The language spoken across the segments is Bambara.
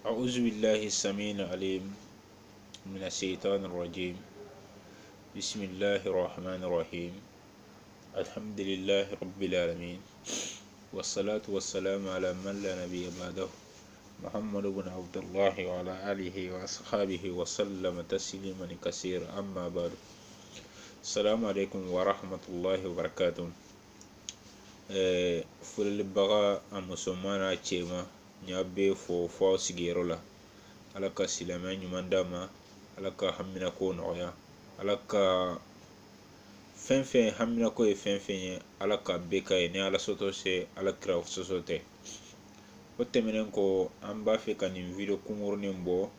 أعوذ بالله السميع العليم من الشيطان الرجيم. بسم الله الرحمن الرحيم. الحمد لله رب العالمين، والصلاة والسلام على من لا نبي بعده، محمد بن عبد الله وعلى آله وأصحابه وسلم تسليما كثيرا. أما بعد، السلام عليكم ورحمة الله وبركاته. Fulil baga a musamman cema nya be fo sigero la alaka silama nyuman dama alaka hamina ko noya alaka fenfen hamina ko e fenfen ye alaka beka ne ala soto se alakra sosote otemenen ko amba fe kanin video kumurni mbo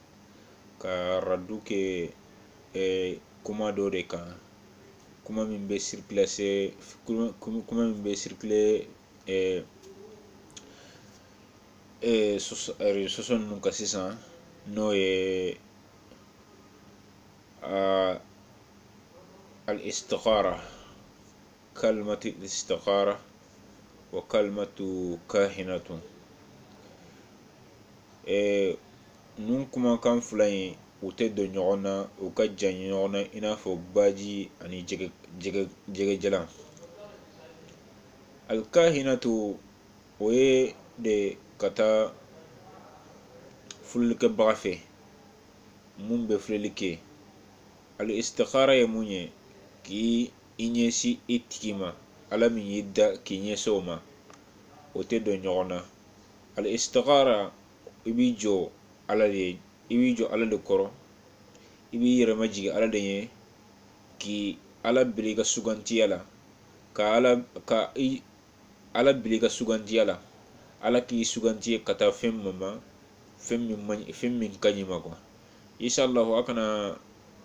ka raduke kuma do de kan kuma min be circuler kuma min be circuler soson nun ka sisan no ye al istikhara, kalmatu istikhara wa kalmatu kahinatu. Nun kuma kan fila in u tɛ don ɲɔgɔn na, u ka jan ɲɔgɔn na i n'a fɔ baji ani jɛgɛ jalan. Alkahinatu o ye de ka taa fililikɛbaga fɛ mun bɛ filɛli kɛ. Al istikhara ye mun ye k'i ɲɛsin i tigi ma, ala min y'i da k'i ɲɛsin o ma, o tɛ don ɲɔgɔn na. Al istikhara i b'i jɔ ala de kɔrɔ, i b'i yɛrɛ majigin ala de ye k'i ala bili i ka sugantiya la, ka ala bili i ka sugantiya la, ala k'i suganti ka taa fɛn min ka ɲi ma quoi. Inshallah a kana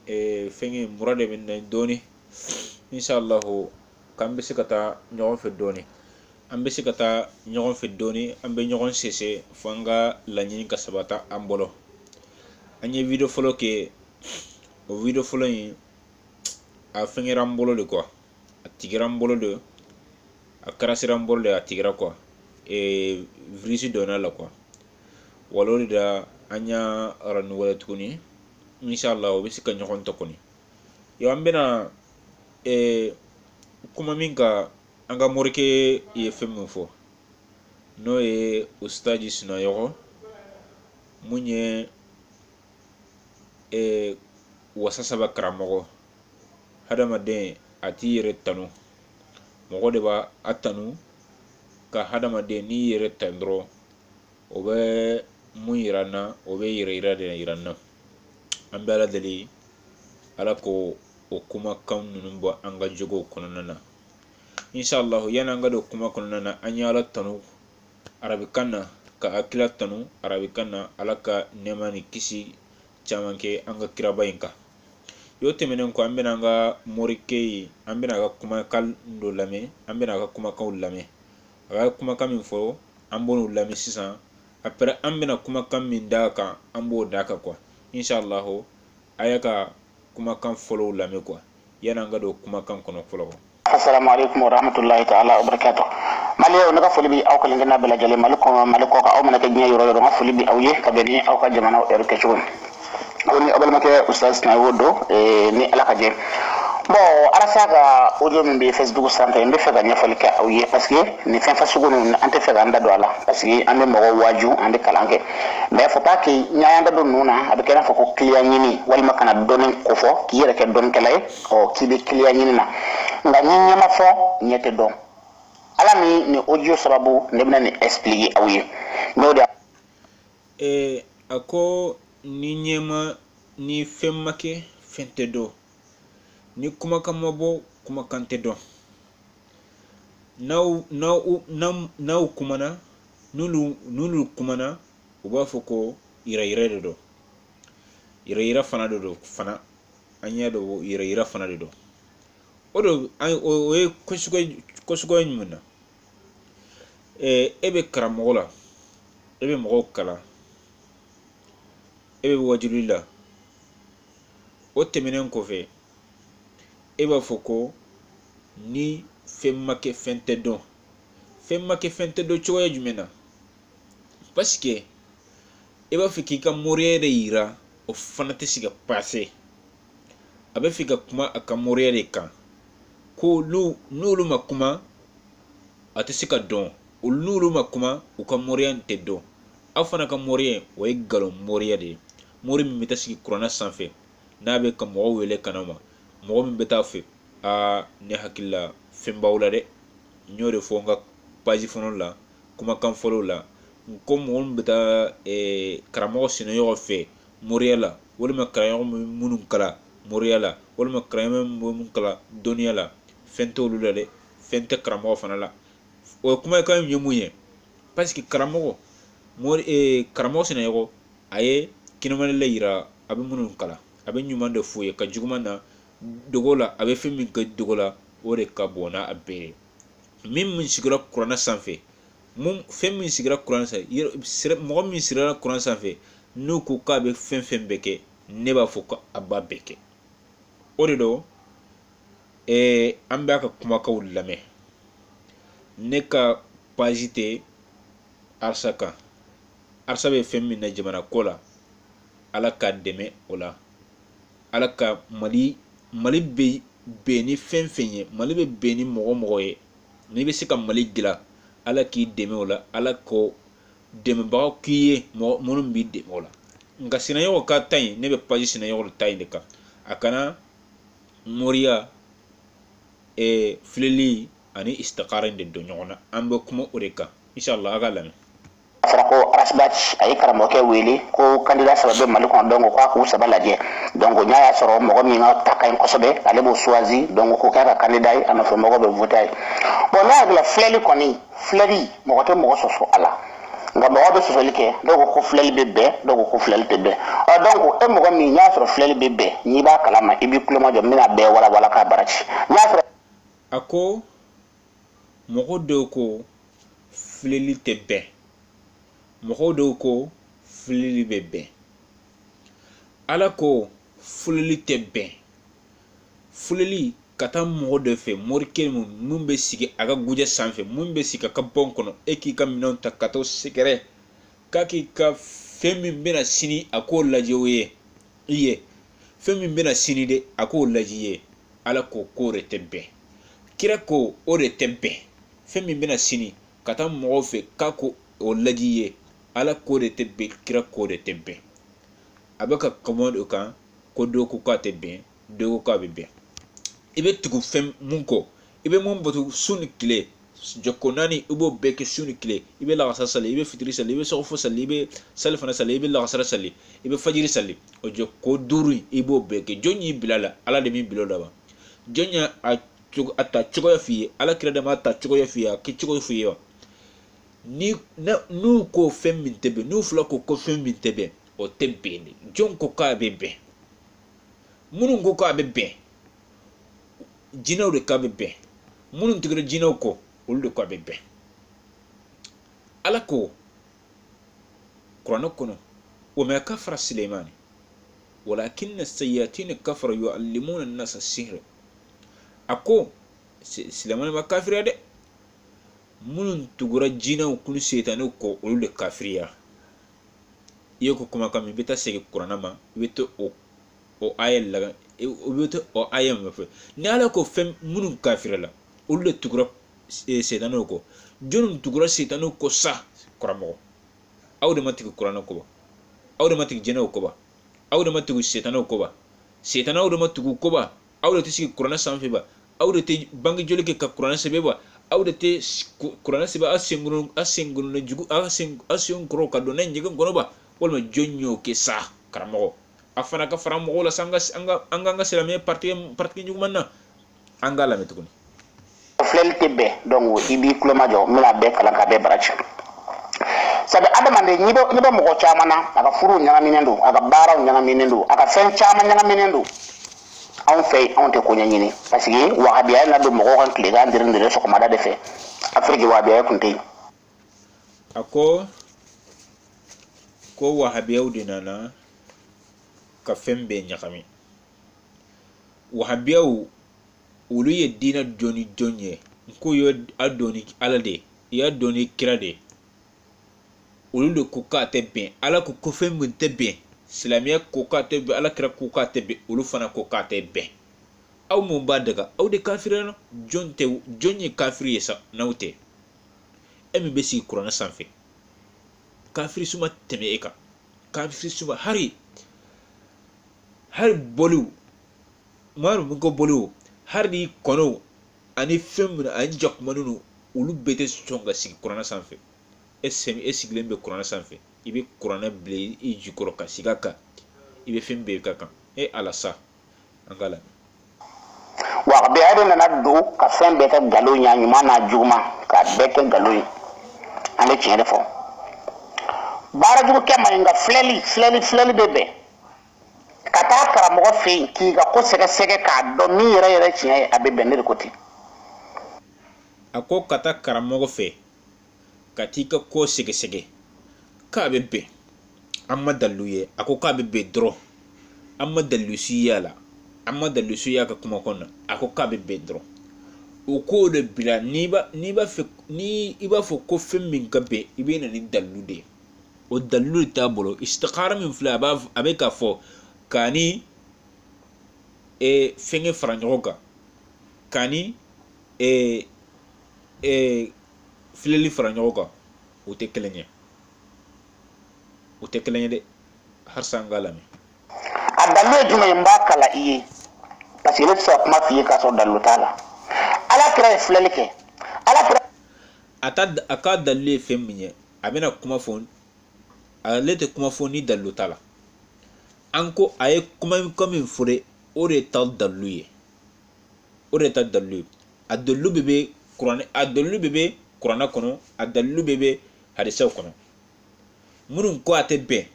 fɛngɛ mura de bɛ na dɔɔni. Inshallah k'an bɛ se ka taa ɲɔgɔn fɛ dɔɔni, an bɛ se ka taa ɲɔgɔn fɛ dɔɔni, an bɛ ɲɔgɔn sese fo an ka laɲini ka sabata an bolo. An ye video fɔlɔ kɛ, o video fɔlɔ in a fɛngɛra an bolo de quoi, a tigɛra an bolo de, a karasira an bolo de, a tigɛra quoi, virus donna la quoi. Wala o de la an y'a renouveler tuguni. Inshallah o bɛ se ka ɲɔgɔn ta kɔni. Yo an bɛna kuma min kan, an ka morikɛ ye fɛn min fɔ n'o ye Ustaji Sunayɔgɔ, mun ye wasasaba karamɔgɔ. Hadamaden a t'i yɛrɛ tanu, mɔgɔ de b'a tanu. Ka hadamaden n'i yɛrɛ tanu dɔrɔn o bɛ mun yira n na, o bɛ yɛrɛ de yira n na. An bɛ ala deli ala ko o kumakan ninnu bɔ an ka jogow kɔnɔna na. Inshallah yani an ka don kuma kɔnɔna na, an ye ala tanu arabikan na, ka hakila tanu arabikan na, ala ka nɛɛma ni kisi caman kɛ an ka kiraba in kan. Yo tɛmɛnen kɔ an bɛna an ka morikɛ ye, an bɛna a ka kumakan dɔ lamɛn, an bɛna a ka kumakanw lamɛn. A ka kumakan min fɔ an b'o lamɛn sisan. Après an bɛna kumakan min d'a kan an b'o d'a kan quoi. Inshallah a y'a ka kumakan fɔlɔw lamɛn quoi, yani an ka don kumakan kɔnɔ fɔlɔ. Assalamu alaikum warahmatullahi ta'ala wabarakatuh. Maliyo ne ka foli bi aw kelen kelen bɛɛ lajɛlen, Mali kɔ ka aw mana kɛ diɲɛ yɔrɔ yɔrɔ, n ka foli bi aw ye ka bɛn ni aw ka jamana heure kɛcogo ye. Aw ni aw balimakɛ Ustaz Sunayɔgɔ don, ni ala ka jɛ. Bon alasa ka audio min bɛ Facebook sanfɛ, n bɛ fɛ ka ɲɛfɔli kɛ aw ye parce que nin fɛn fasugu ninnu an tɛ fɛ k'an da don a la parce que an bɛ mɔgɔw waaju, an bɛ kalan kɛ, mais faut pas que n'an y'an da don ninnu na a bɛ kɛ i n'a fɔ ko client ɲini walima kana dɔnni kofɔ k'i yɛrɛ kɛ dɔnnikɛla ye k'i bɛ client ɲini na. Nka ni ɲɛ ma fɔ ɲɛ tɛ dɔn. Ala min ni audio sababu ne bɛna nin expliquer aw ye. N'o de a ko ni ɲɛma ni fɛn ma kɛ fɛn tɛ dɔn, ni kumakan ma bɔ kumakan tɛ dɔn. N'aw kumana, n'olu kumana u b'a fɔ ko yɛrɛyɛrɛ de don, yɛrɛyɛrɛ fana de don fana, an y'a dɔn yɛrɛyɛrɛ fana de don. O ye kɔsuguya jumɛn na? E bɛ karamɔgɔ la, e bɛ mɔgɔw kalan, e bɛ wajuli la, o tɛmɛnen kɔfɛ e b'a fɔ ko ni fɛn ma kɛ fɛn tɛ dɔn. Fɛn ma kɛ fɛn tɛ dɔn cogoya jumɛn na? Parce que e b'a fɛ k'i ka moriya de yira o fana tɛ se ka paase a bɛ fɛ ka kuma a ka moriya de kan ko n'olu ma kuma a tɛ se ka dɔn n'olu ma kuma u ka moriya tɛ dɔn aw fana ka moriya o ye galon moriya de ye mori min bɛ taa sigi kuranna sanfɛ n'a bɛ ka mɔgɔw wele kana ma mɔgɔ min bɛ taa fɛ ne hakili la fɛn b'aw la dɛ n y'o de fɔ n ka page fɔlɔ la kumakan fɔlɔw la ko mɔgɔ min bɛ taa karamɔgɔ sɛnɛ ɲɔgɔn fɛ moriya la walima karamɔgɔ minnu kala moriya la walima karamɔgɔ minnu kala dɔnniya la fɛn t'olu la dɛ fɛn tɛ karamɔgɔ fana la o ye kumakan ye mun ye parce que karamɔgɔ sɛnɛ ɲɔgɔn a ye kɛnɛmani la yira a bɛ minnu kala a bɛ ɲuman de f'u ye ka juguman na dogo la a bɛ fɛn min kɛ dogo la o de ka bon n'a bɛɛ ye min sigira kuranna sanfɛ fɛn min sigira kuranna sanfɛ mɔgɔ min sigira kuranna sanfɛ n'u ko k'a bɛ fɛn fɛn bɛɛ kɛ ne b'a fɔ ko a b'a bɛɛ kɛ o de don an b'a ka kumakaw lamɛn ne ka page tɛ arsa kan arsa bɛ fɛn min na jamana ko la ala ka dɛmɛ o la ala ka mali bɛ bɛn ni fɛn fɛn ye mali bɛ bɛn ni mɔgɔ ye n'i bɛ se ka mali dilan ala k'i dɛmɛ o la ala ko dɛmɛbagaw k'i ye minnu b'i dɛmɛ o la nka sɛnɛɲɔgɔn ka ta yen ne bɛ page sɛnɛɲɔgɔn ta yen de kan a kana moriya filɛli ani istikara de don ɲɔgɔn na an bɛ kuma o de kan inshallah a ka lamɛn fara ko arasibati a ye karamɔgɔkɛ wele ko kandida saba bɛ mali kɔnɔ donc k'a k'u saba lajɛ donc n'a y'a sɔrɔ mɔgɔ min ka ta ka ɲi kosɛbɛ ale b'o choisi donc k'o kɛ ka kandida ye a nɔfɛ mɔgɔ bɛ vote a ye bon n'a hakili la filɛli kɔni filɛli mɔgɔ tɛ mɔgɔ sɔsɔ a la nka mɔgɔ bɛ sɔsɔli kɛ dɔw ko filɛli bɛ bɛn dɔw ko filɛli tɛ bɛn donc e mɔgɔ min n'a y'a sɔrɔ filɛli bɛ bɛn n'i b'a kalama i b'i kulomajɔ n bɛna bɛɛ walawala k'a baara ci n'a y'a sɔrɔ a ko mɔgɔ dɔw ko filɛli tɛ bɛn mɔgɔw dɔw ko filɛli bɛ bɛn ala ko filɛli tɛ bɛn filɛli ka taa mɔgɔ dɔ fɛ morikɛ mun bɛ sigi a ka gujɛ sanfɛ mun bɛ sigi a ka bɔn kɔnɔ e k'i ka minɛnw ta ka t'o sɛgɛrɛ k'a k'i ka fɛn min bɛna sini a k'o lajɛ o ye i ye fɛn min bɛna sini de a k'o lajɛ i ye ala ko k'o de tɛ bɛn kira ko o de tɛ bɛn fɛn min bɛna sini ka taa mɔgɔw fɛ k'a ko o lajɛ i ye ala k'o de tɛ bɛn kira k'o de tɛ bɛn a bɛ ka kɔmɔ o kan ko dɔw ko k'a tɛ bɛn dɔw ko k'a bɛ bɛn i bɛ tugu fɛn mun kɔ i bɛ mun bato su ni tile jɔko naani i b'o bɛɛ kɛ su ni tile i bɛ lagasa sali i bɛ fitiri sali i bɛ sɔgɔfɔ sali i bɛ sali fana sali i bɛ lagasara sali i bɛ fajiri sali o jɔko duuru in i b'o bɛɛ kɛ jɔn y'i bila la ala de b'i bila o la wa jɔn y'a a ta cogoya f'i ye ala kira de m'a ta cogoya f'i ye a kɛ cogoya f'i ye wa n'u ko fɛn min tɛ bɛn n'u fila ko fɛn min tɛ bɛn o tɛ bɛn de jɔn ko k'a bɛ bɛn minnu ko k'a bɛ bɛn jinɛw de k'a bɛ bɛn minnu tigɛra jinɛw kɔ olu de k'a bɛ bɛn ala ko kuranɛ kɔnɔ wa ma kafara suleimani walakinna sayyatina kafara yu'allimuna an-nasa sihr a ko silamɛni ma kafiriya dɛ minnu tugura jinɛw kulu setanɛw kɔ olu de kafiriya i ye ko kumakan min i bɛ taa segin kuranɛ ma i bɛ to o aya lagan i bɛ to o aya min fɛ ni ala ko fɛn minnu kafiriya la olu de tugura setanɛw kɔ jɔnni tugura setanɛw kɔ sa karamɔgɔ aw de ma tigi kuranɛ kɔ ba aw de ma tigi jinɛw kɔ ba aw de ma tigi setanɛw kɔ ba setanɛw de ma tigi kɔ ba aw de tɛ sigi kuranɛ sanfɛ ba aw de tɛ bange joli kɛ ka kuranɛ sɛbɛn ba aw de tɛ kuranɛ sɛbɛn a sen jugu a sen kɔrɔ ka don n'a ye ɲɛgɛn kɔnɔ ba walima jɔn y'o kɛ sa karamɔgɔ a fana ka fara mɔgɔw la sa an k'an ka silamɛya partigi ɲuman na an k'a lamɛn tuguni. filɛli tɛ bɛn donc i b'i kulomajɔ n bɛna bɛɛ kalan ka bɛɛ bara ci sabu adamaden n'i bɛ mɔgɔ caman na a ka furuw ɲagaminen don a ka baaraw ɲagaminen don a ka fɛn caman ɲagaminen don anw fɛ anw tɛ ko ɲɛɲini parce que wahabiya na don mɔgɔw kan tilegan dere sɔgɔmada de fɛ afiriki wahabiya kun tɛ yen. a ko wahabiyaw de nana ka fɛn bɛɛ ɲagami wahabiyaw olu ye diinɛ dɔn ni jɔn ye ko a dɔn ni ala de i y'a dɔn ni kira de olu de ko k'a tɛ bɛn ala ko ko fɛn min tɛ bɛn silamɛya ko k'a tɛ bɛn ala kira ko k'a tɛ bɛn olu fana ko k'a tɛ bɛn aw mun b'a daga aw de kafiriyala jɔn ye kafiri ye sa n'aw tɛ e min bɛ sigi kuranɛ sanfɛ kafiri suma tɛmɛ e kan kafiri suma hari bɔliw maaru mun ko bɔliw hari ni kɔnɔw ani fɛn min ani jakuma ninnu olu bɛɛ tɛ sɔn ka sigi kuranɛ sanfɛ e sigilen bɛ kuranɛ sanfɛ i bɛ kuranɛ bila i jukɔrɔ ka sigi a kan i bɛ fɛn bɛɛ ka kan e ala sa an ka lamɛn wa be ade nana do ka fɛn bɛɛ kɛ nkalon ɲa ɲuman n'a juguman k'a bɛɛ kɛ nkalon ye an bɛ tiɲɛ de fɔ baara jugu kɛ man ɲi nka filɛli bɛ bɛn ka taa karamɔgɔ fɛ yen k'i ka ko sɛgɛsɛgɛ k'a dɔn min yɛrɛ tiɲɛ ye a bɛ bɛn ne de ko ten a ko ka taa karamɔgɔ fɛ ka t'i ka ko sɛgɛsɛgɛ k'a bɛ bɛn an ma dalilu ye a ko k'a bɛ bɛn dɔrɔn an ma dalilu si y'a la an ma dalilu si y'a ka kuma kɔnɔna a ko k'a bɛ bɛn dɔrɔn o ko de bila n'i b'a fɔ ko fɛn min ka bɛn i bɛ na ni dalilu de ye o dalilu de t'a bolo istikhara min filɛ a bɛ k'a fɔ k'a ni fɛngɛ fara ɲɔgɔn kan k'a ni filɛli fara ɲɔgɔn kan o tɛ kelen ye dɛ harisa an k'a lamɛn a dalilu ye jumɛn ye n b'a kala i ye parce que ne tɛ se ka kuma f'i ye k'a sɔrɔ dalilu t'a la ala kira ye filɛli kɛ a ka dalilu ye fɛn min ye a bɛna kuma fɔ ale tɛ kuma fɔ ni dalilu t'a la an ko a ye kuma min fɔ dɛ o de ta dalilu ye a dalilu bɛ bɛ kuranɛ kɔnɔ a dalilu bɛ bɛ hadisaw kɔnɔ minnu ko a tɛ bɛn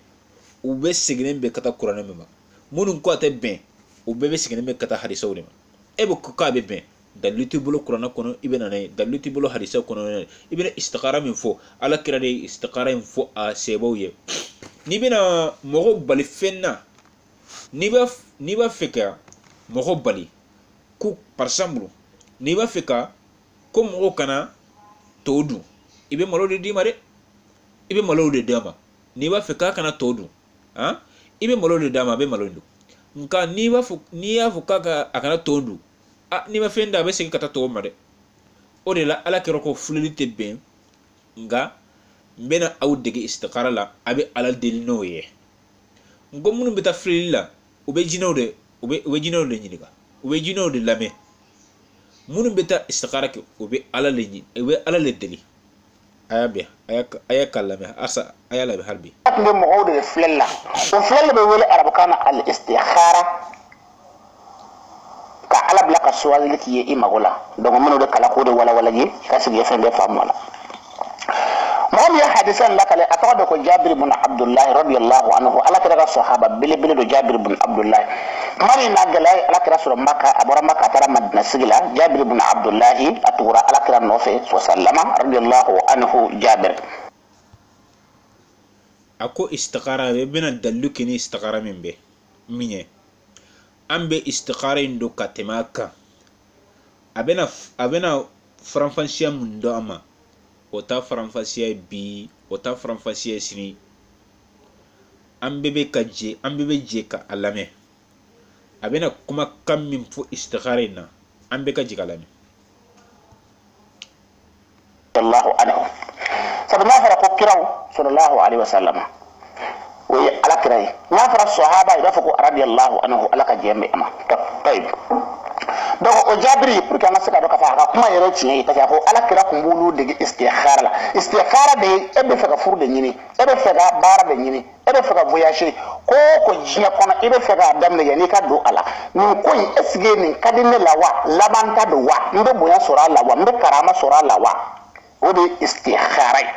u bɛ seginnen bɛ ka taa kuranɛ min ma minnu ko a tɛ bɛn u bɛɛ bɛ seginnen bɛ ka taa hadisaw de ma e bɛ ko k'a bɛ bɛn dalilu t'i bolo kuranɛ kɔnɔ i bɛ na n'a ye dalilu t'i bolo hadisaw kɔnɔ i bɛna istikhara min fɔ ala kira de ye istikhara in fɔ a sɛbɛw ye n'i bɛna mɔgɔ bali fɛn na n'i b'a fɛ ka mɔgɔ bali ko par exemple n'i b'a fɛ ka ko mɔgɔw kana to dun i bɛ malo de d'i ma dɛ i bɛ malo de d'a ma n'i b'a fɛ k'a kana to dun i bɛ malo de d'a ma a bɛ malo dun nka n'i y'a fɔ k'a kana to dun n'i ma fɛn da a bɛ segin ka taa to ma dɛ o de la ala kɛra ko filɛli tɛ bɛn nka n bɛna aw dege istikhara la a bɛ ala deli n'o ye n ko minnu bɛ taa filɛli la u bɛ jinɛw de ɲininka u bɛ jinɛw de lamɛn minnu bɛ taa istikhara kɛ u bɛ ala de ɲini u bɛ ala de deli a y'a k'a lamɛn asa a y'a lamɛn hali bi. a tun bɛ mɔgɔw de filɛli la o filɛli bɛ wele arabukan na al istikhara ka ala bila ka suwazili k'i ye i mago la donc minnu bɛ kalan k'o de walawala ye i ka sigi fɛn bɛɛ faamu a la mɔgɔ min ye hadisa in lakale a tɔgɔ de ko jabir ibn abdullahi radiyallahu anhu ala kira ka sahaba belebele do jabir ibn abdullahi kuma min n'a gɛlɛya ala kira sɔrɔ maka a bɔra maka a taara madina sigi la jabir ibn abdullahi a tugura ala kira nɔfɛ sallama radiyallahu anhu jabir a ko istikhara bɛ bɛna dalilu kɛ ni istikhara min ye an bɛ istikhara in don ka tɛmɛ a kan a bɛna faranfasiya mun dɔn an ma o ta faranfasiya bi o ta faranfasiya sini an bɛɛ bɛ jɛ ka a lamɛn a bɛna kumakan min fɔ istikhara in na an bɛɛ ka jɛ ka lamɛn. sallallahu anhu sabu n'a fɔra ko kiraw sallallahu alaihi wasallam o ye ala kira ye n'a fɔra sahaba i b'a fɔ ko radiyallahu anhu ala ka jɛ bɛ a ma tayib donc o jabiri pour que an ka se ka dɔn k'a fɔ a ka kuma yɛrɛ tiɲɛ ye parce que a ko ala kira tun b'olu dege istikhara la istikhara de ye e bɛ fɛ ka furu de ɲini e bɛ fɛ ka baara de ɲini e bɛ fɛ ka voyager ko diɲɛ kɔnɔ i bɛ fɛ k'a daminɛ yanni i ka don a la nin ko in est ce que nin ka di ne la wa laban ta don wa n bɛ bonya sɔrɔ a la wa n bɛ karama sɔrɔ a la wa o de ye istikhara ye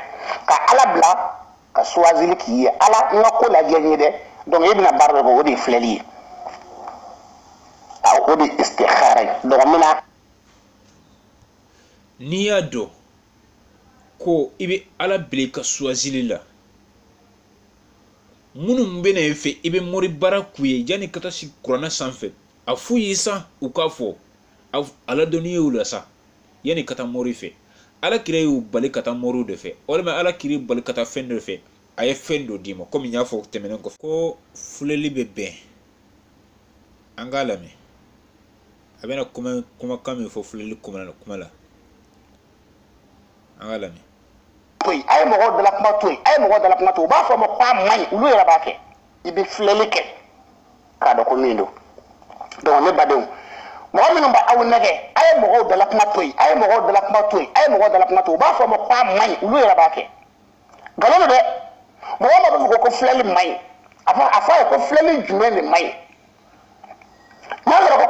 ka ala bila ka suwazili k'i ye ala n ka ko lajɛ n ye dɛ donc e bɛna baara dɔ kɛ o de ye filɛli ye o de ye istikhara ye donc n bɛna. n'i y'a dɔn ko i bɛ ala bila i ka suwazili la minnu bɛ na i fɛ i bɛ mori baara k'u ye yanni ka taa sigi kuranɛ sanfɛ a f'u ye sa u k'a fɔ ala dɔnni ye o la sa yanni ka taa mori fɛ ala kira y'u bali ka taa moriw de fɛ walima ala kiri bali ka taa fɛn dɔ fɛ a ye fɛn dɔ d'i ma komi n y'a fɔ tɛmɛnen kɔfɛ ko filɛli bɛ bɛn an k'a lamɛn a bɛna kumakan min fɔ filɛli kuma la an k'a lamɛn. to yen a ye mɔgɔw dala kuma to yen a ye mɔgɔw dala kuma to u b'a fɔ a ma ko a man ɲi olu yɛrɛ b'a kɛ i bɛ filɛli kɛ k'a dɔn ko min don donc ne badenw mɔgɔ minnu b'aw nɛgɛ a ye mɔgɔw dala kuma to yen a ye mɔgɔw dala kuma to yen a ye mɔgɔw dala kuma to yen u b'a fɔ a ma ko a man ɲi olu yɛrɛ b'a kɛ nkalon don dɛ mɔgɔ ma bɛ fɔ ko filɛli man ɲi a fɔ a ye ko filɛli jumɛn de man ɲi n'a fɔra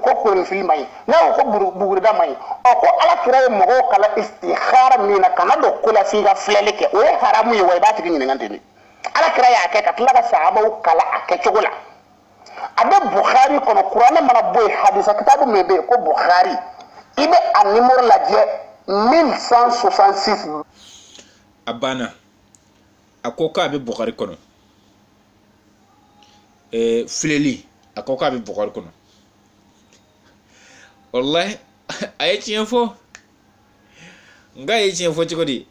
ko kolonfili man ɲi n'a ko ko bugurida man ɲi ko ala kira ye mɔgɔw kala istihara min na kana don ko la f'i ka filɛli kɛ o ye haramu ye wa i b'a tigi ɲininka ten de ala kira y'a kɛ ka tila ka sahabaw kala a kɛcogo la a bɛ bukhari kɔnɔ kuranɛ mana bɔ yen hadisa kitabu min bɛ yen ko bukhari i bɛ a nimoro lajɛ 1166 a banna a ko k'a bɛ bukhari kɔnɔ filɛli a ko k'a bɛ bukhari kɔnɔ wallahi a ye tiɲɛ fɔ nka a ye tiɲɛ fɔ cogo di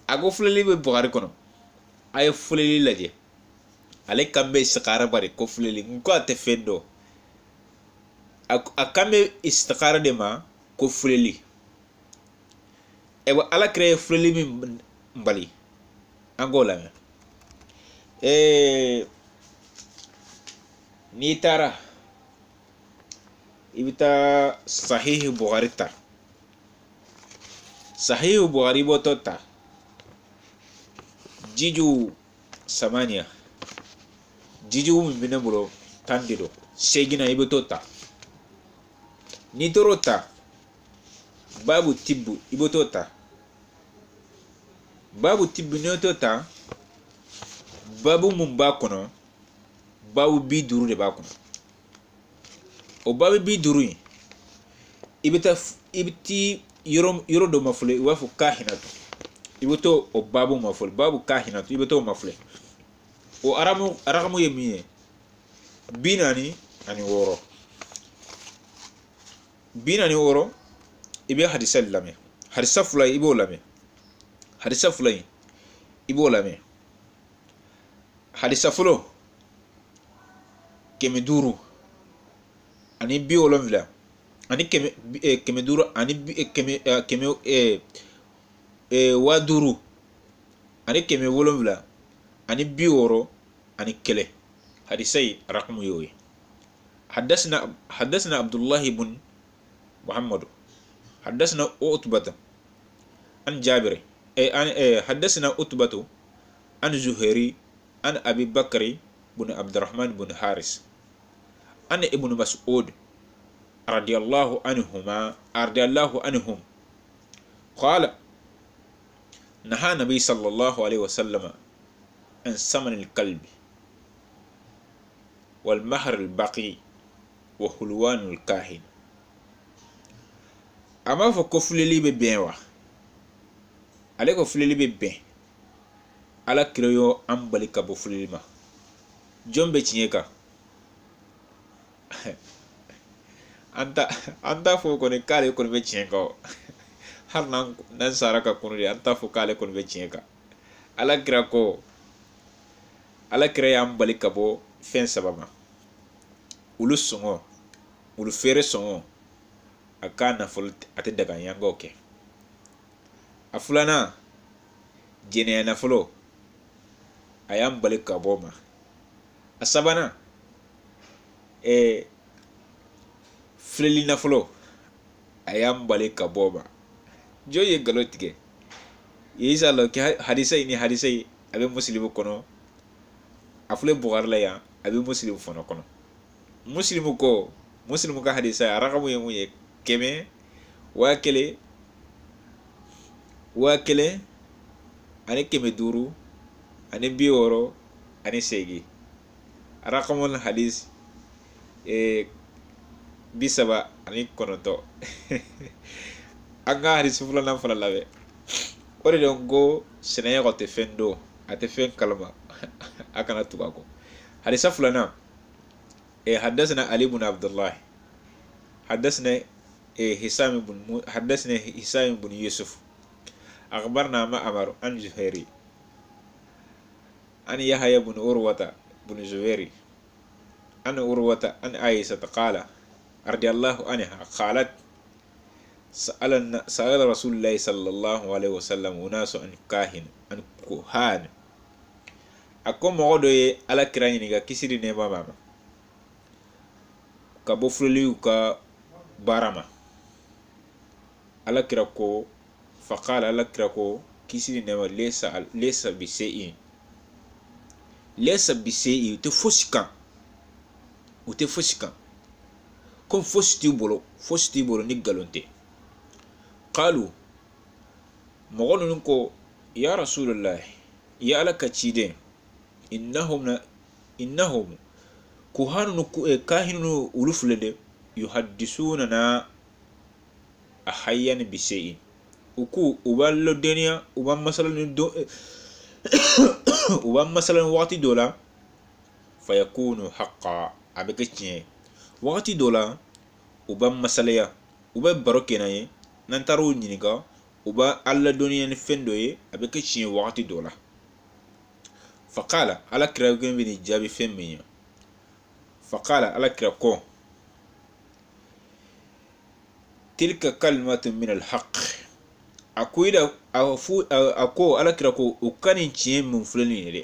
a ko filɛli bɛ bukhari kɔnɔ a ye filɛli lajɛ ale kan bɛ istikhara bari ko filɛli n ko a tɛ fɛn dɔn a kan bɛ istikhara de ma ko filɛli wa ala kira ye filɛli min bali an k'o lamɛn n'i taara i bɛ taa sahihi bukhari ta sahihi bukhari bɔtɔ ta jiju samaniya jiju min bɛ ne bolo 10 de don 8 i bɛ t'o ta n'i tor'o ta babu tibbu i bɛ t'o ta babu tibbu n'i t'o ta babu mun b'a kɔnɔ babu 50 de b'a kɔnɔ o babu 50 in i bɛ ti yɔrɔ dɔ mafilɛ i b'a fɔ kahinatu i bɛ t'o o babu mafilɛ babu kahinatu i bɛ t'o mafilɛ o arakamu ye min ye 46 46 i bɛ hadisa lamɛn hadisa fila i b'o lamɛn hadisa fila in i b'o lamɛn hadisa fɔlɔ 500 ani 70 ani 500 ani 50 ani 700 ani 60 ani 1 hadisa yi raqmu yoy حدثنا عبد الله بن محمد حدثنا عتبة عن جابر حدثنا عتبة عن زهيري عن أبي بكر بن عبد الرحمن بن حارث عن ابن مسعود رضي الله عنهم قال نهى النبي صلى الله عليه وسلم عن ثمن الكلب والمهر الباقي وحلوان الكاهن أما فكفللي ببين عليك فللي ببين على كريو أمبالي كابو فللي ما جون بيتشيكا anta fo ko ne kale ko be tiɲɛ ka har nan sara ka kunu de anta fo kale ko be tiɲɛ ka ala kira y'an bali ka bɔ fɛn saba ma ulu sɔngɔ ulu feere sɔngɔ a ka nafolo a tɛ daga yangaw kɛ a filanan jɛnɛya nafolo a y'an bali ka bɔ ma a sabanan filɛli nafolo a y'an bali ka bɔ ma jɔn ye nkalon tigɛ isa la kɛ hadisa yi ni hadisa yi a bɛ musilimu kɔnɔ a filɛ bukhari la yan a bɛ musilimu fana kɔnɔ musilimu ka hadisa yi a rakamu ye mun ye 100 1000 1000 ani 500 ani 60 ani 8 a rakamul hadis 70 ani 9 an ka hadisi filanan fana labɛn o de don ko sɛnɛya tɛ fɛn dɔn a tɛ fɛn kalama a kana tugu a kɔ hadisa filanan حدثنا علي بن عبد الله حدثنا حسام بن يوسف أخبرنا معمر عن زهيري عن يحيى بن عروة بن زبير عن عروة عن عائشة قال رضي الله عنها قالت سأل رسول الله صلى الله عليه وسلم أناس عن كهان أكون مغدو على كرانيغا كسيري نيما ماما كبوفليو كا بارما على كراكو فقال على كراكو كسيري نيما ليس بشيء ليس بشيء وتفسكا كم فستي بولو نيغالونتي قالوا مغنو نكو يا رسول الله يا على كتشيدين إنهم كاهن ولفلد يحدثوننا أحيانا بشيء وكو وبالو الدنيا وبان مثلا وقت دولا فيكون حقا أبكتشي وقت دولا وبان مثلا وبان بروكينا نانتارو نينيكا وبا alla duniya ni fendo ye abeke chien wakati dola faqala ala kira gembe ni jabi femmiya faqala ala kira ko tilka kalimatun min alhaq akuida ako ala kira ko ukani chien mun fulani ne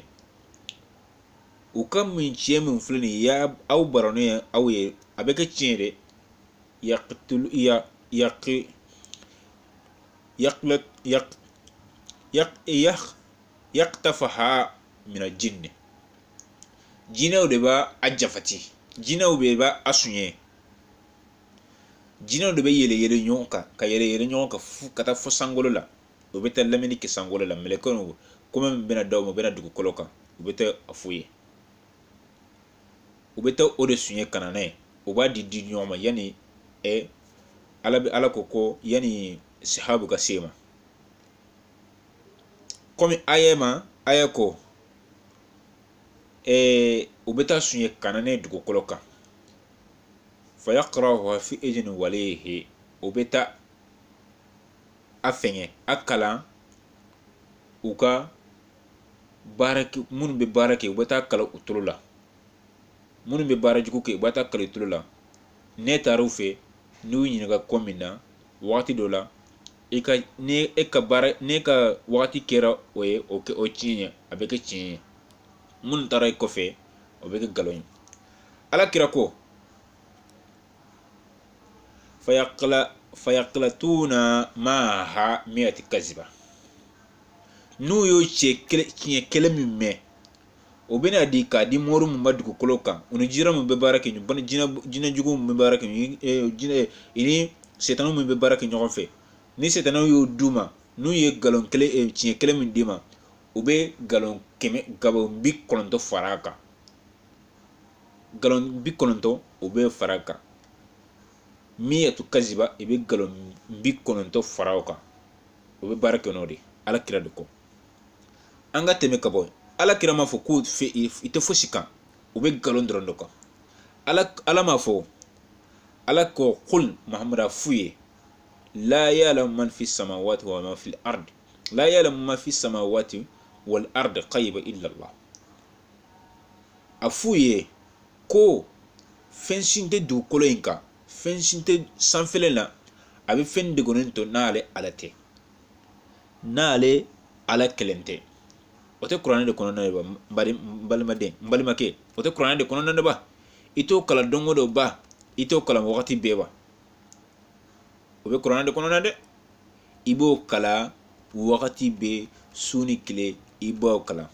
ukam min chien mun fulani ya au barone au ye abeke chien de yaqtul yaqi يقتفها من الجن جيناو دبا اجفتي جيناو بيبا اسونيه جيناو دبا يلي نيونكا كايلي نيونكا كتا فو سانغولو لا وبيتا لاميني كي سانغولو لا ملكونو كوم بينا دومو بينا دوكو كولوكا وبيتا افوي وبيتا اودسونيه كاناني وبا دي نيوما يعني اي ala koko yani sahabu kasema komi ayema ayako ubeta sunye kanane dugo koloka fayaqrahu fi ijni walihi ubeta afenye akala uka baraki mun be baraki ubeta kala utulula mun be barajuku ke ubeta kala utulula ne tarufe nu nyinga komina wakati dola eka ne eka bara ne ka wakati kera oye oke ochinya abeke chinya mun taray kofe obeke galoñ ala kira ko fayaqlatuna maha miati kaziba nu yo kele mimme obena di ka di moru mu madu koloka unu jira mu be barake ñu ban jina jugu mu barake ñu jina ini setanu mu be barake ñoxon fe ni setanu yo duma nu ye galon kele ci kele min dima ube galon keme gabo bi kolonto faraka galon bi kolonto ube faraka miyatu kaziba ibe galon bi kolonto faraka ube barake nodi ala kira de ko anga teme kabo ala kira ma fo ku fe ite fosika ube galon drondo ko ala ma fo ala ko qul muhammad fuye la ya'lam man fi samawati wa ma fi al-ard la ya'lam ma fi samawati wal ard qayba illa allah afuye ko fensinte du koloinka fensinte sanfelena abi fen de gonento nale alate nale ala kelente ote qur'an de kono ba balima ke ote qur'an de kono ba ito kala dongo do ba ito kala wakati beba obe qur'an de kono de ibo kala wakati be suni kile ibo kala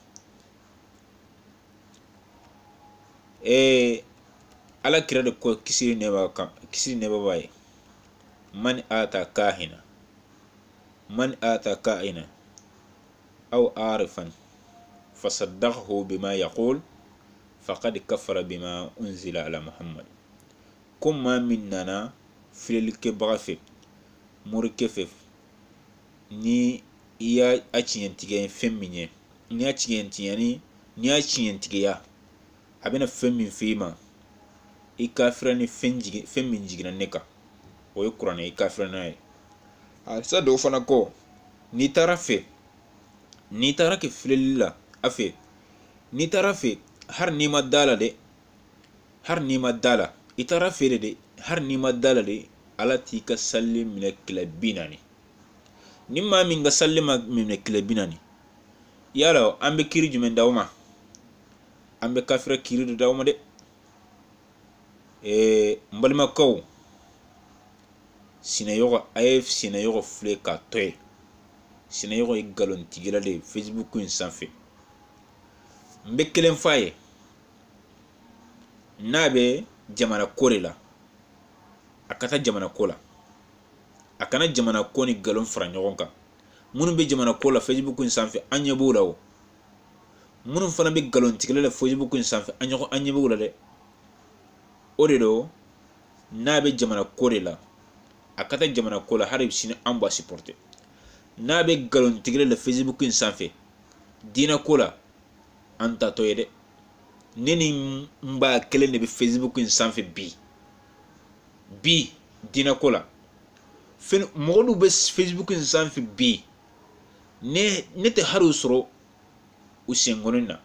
ala kira de ko kisiri neba baye man ata kahina aw arifan fasaddaqahu bima yaqul faqad kafara bima unzila ala muhammad kuma minnana filike bagafe murkefe ni iya aciyentige femminye ni aciyentiyani ni aciyentigeya abena femmin fima ikafirani femmin jigina neka o qur'an ikafirana ay sa do fana ko ni tarafe ni tarake fililla afe ni tarafe har ni madala de har ni madala itarafe de har ni madala de alati ka salli min kila binani ni ma min ga salli min kila binani yala ambe kiri jumen dawma ambe kafira kiri dawma de mbalma kaw sinayogo ayef sinayogo fle ka toy sinayogo galon tigila de Facebook in sanfe mbe kelen faye nabe jamana kore la akata jamana kola akana jamana koni galon fara ɲɔgɔn kan munun be jamana kola Facebook in sanfe anya bula o munun fana be galon tigila la Facebook in sanfe anya bula de o de do nabe jamana kore la akata jamana kola harib sini amba supporter nabe galon tigila la Facebook in sanfe dina kola anta to yede neni mba kelen de be Facebook in sanfe bi dina kola fen modu be Facebook in sanfe bi ne te haru soro usengonina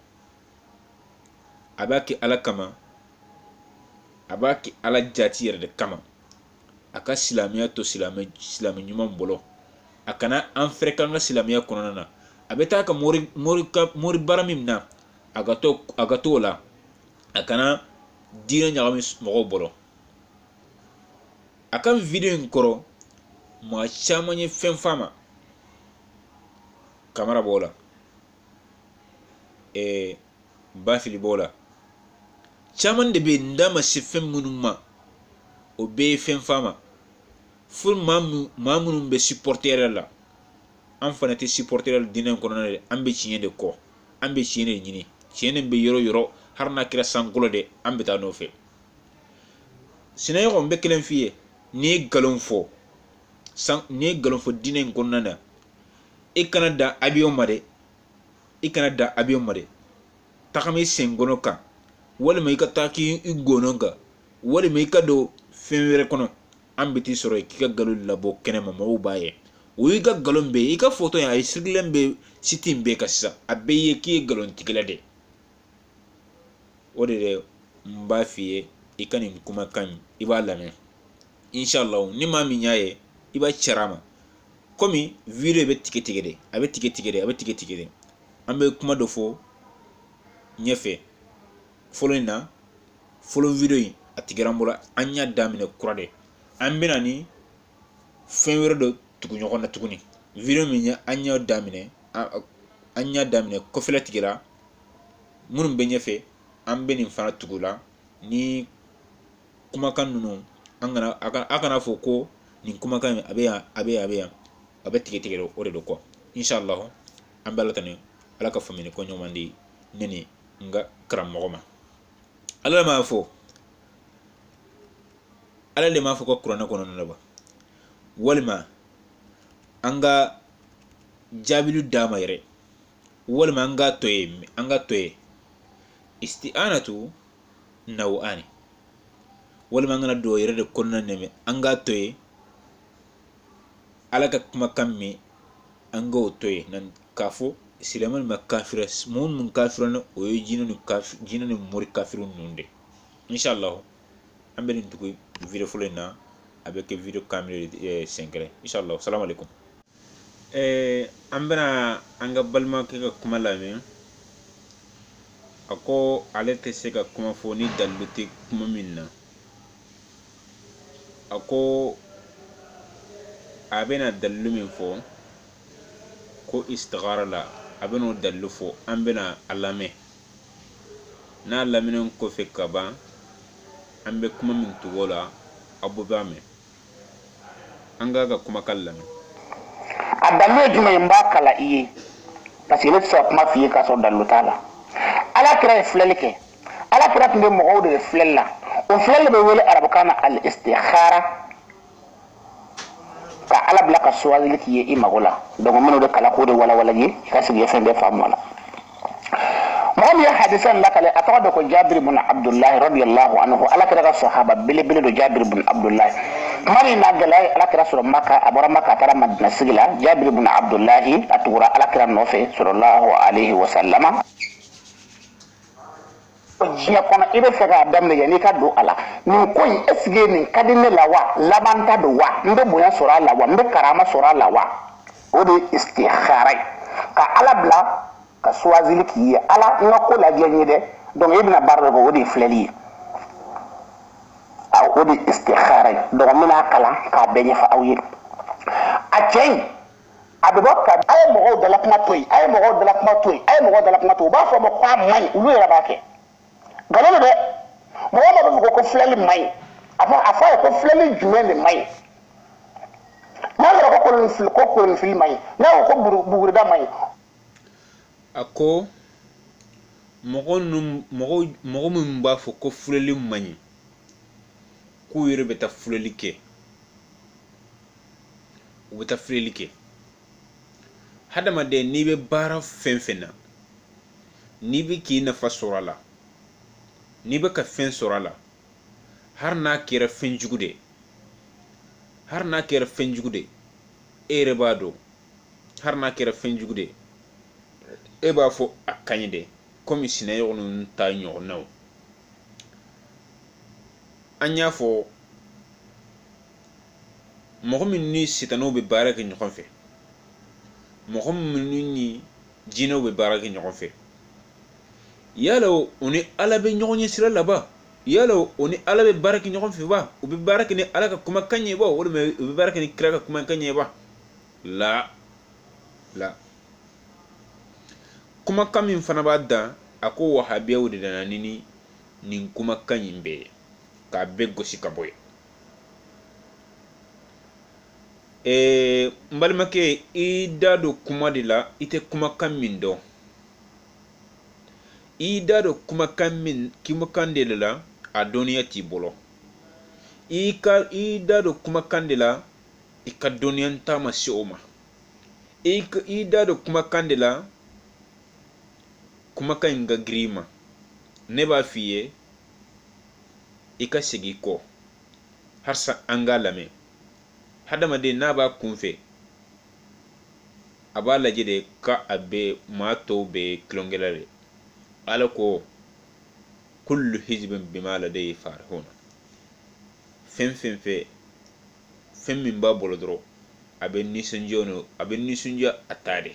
abaki ala kama abaki ala jati yere de kama aka silamiya to silami nyuma bolo akana an frekanga silamiya konona abeta ka mori baramimna agato la akana dina nyagami mogo bolo akan video nkoro ma chamanye fen fama kamera bola bafili bola chaman de be ndama se fen munuma o be fen fama ful mamunum be supporter la an fana te supporter la dinen kono na ambe chiye de ko ambe chiye ne nyini chiye be yoro harna kira sangulo de ambe ta no fe sinayo ko be kelen fiye ni galon fo dinen kono na e kanada abion made takame sengono kan wala mai ka taki igononga wala mai ka do fenwere kono ambiti soro kika galul labo kenema mawu baye wi ga galon be ika photo ya isiglen be sitin be kassa abeye ki galon tigela de odere mba fiye ikani kuma kan iba lame inshallah ni ma mi nyaye iba charama komi video be tike de abe tike de ambe kuma do fo nyefe follow video yi atigerambola anya damine kurade ambina ni fenwere do tugu nyoko na tuguni video minya anya damine ko fela tigera munum be nyefe ambe ni fana tugula ni kuma kan nunu angana akana fo ko ni kuma kan abe tike o de ko inshallah ambala tane alaka famine ko nyomandi neni nga kram mogoma ala ma fo ala le ma fo ko qur'ana ko non ba walma anga jabilu dama yere walma anga toye isti'anatu nawani walma ngana do yere de konna neme anga toye ala ka kuma kammi anga toye nan kafo silaman makafira mun kafirana o jina ni mori kafirun nunde inshallah ambe ni tuku video fulena avec video camera sengre inshallah assalamu alaikum ambena anga balma ke kuma lame ako alete sega kuma foni daluti kuma minna ako abena dalu min fo ko istighara la abeno dalu fo ambena alame na laminen ko fe kaba ambe kuma min tugola abubame anga ga kuma kallame adalu juma mba kala iye parce que le so kuma fiye ka so dalu tala ala kira flelke ala kira tumbe mo de flella o flella be wele arabukana al istikhara ka ala blaka swali ki ye imagola donc meno de kala ko de wala ye ka sigi ye fende famola mo ya hadisan la kala atawada ko Jabir ibn Abdullah radiyallahu anhu ala kira sahaba bele do Jabir ibn Abdullah mari na gala alakira sura Makka abora Makka tara Madina sigila Jabir ibn Abdullah atura alakira nofe sallallahu alaihi wasallam jiya kono ibe fega damne yani ka do ala ni koy esge ni kadine lawa labanta do wa mbe boya sura lawa mbe karama sura lawa odi istikhara ka ala bla ka swazili ki ala ngako la ganye de donc ibn barre ko odi fleli odi istikhara donc mina kala ka benye fa awi acey abubakar ay mo de la kmatoy ay mo de la kmatoy ay mo de la kmatoy ba fo mo kwa may ulu ya bake galelo de mo wala ko fleli may afa ko fleli jumende may na la ko fil may na ko bugure da may ako mogo mun b'a fɔ ko fuleli man ɲi k'u yɛrɛ bɛ taa fuleli kɛ u bɛ taa filɛli kɛ hadamaden n'i bɛ baara fɛn fɛn na n'i bɛ k'i nafa sɔrɔ a la n'i bɛ ka fɛn sɔrɔ a la hali n'a kɛra fɛn jugu de e yɛrɛ b'a dɔn hali n'a kɛra fɛn jugu de e b'a fɔ a ka ɲi de komi sinaɲɔgɔn ninnu ta ɲɔgɔnnaw an y'a fɔ mɔgɔ min ni sitanaw bɛ baara kɛ ɲɔgɔn fɛ mɔgɔ min ni jinɛw bɛ baara kɛ ɲɔgɔn fɛ yala o ni ala bɛ ɲɔgɔn ɲɛ sira la ba yala o ni ala bɛ baara kɛ ɲɔgɔn fɛ ba u bɛ baara kɛ ni ala ka kumakan ɲɛ ba walima u bɛ baara kɛ ni kira ka kumakan ɲɛ ba la kumakan min fana b'a dan a ko wahabiyaw de nana ni nin kumakan in bɛɛ ye k'a bɛɛ gosi ka bɔ yen n balimakɛ i da don kuma de la i tɛ kumakan min dɔn i da don kumakan de la a dɔnniya t'i bolo i da don kumakan de la i ka dɔnniya ta ma se o ma i da don kumakan de la kumakan in ka girin ma ne b'a f'i ye i ka segin kɔ halisa an k'a lamɛn hadamaden n'a b'a kunfɛ a b'a lajɛ de ka a bɛ maa tɔw bɛ tulonkɛla de ala ko kullu hizbin bima ladayhim farihun fɛn min b'a bolo dɔrɔn a bɛ nisɔndiya a ta de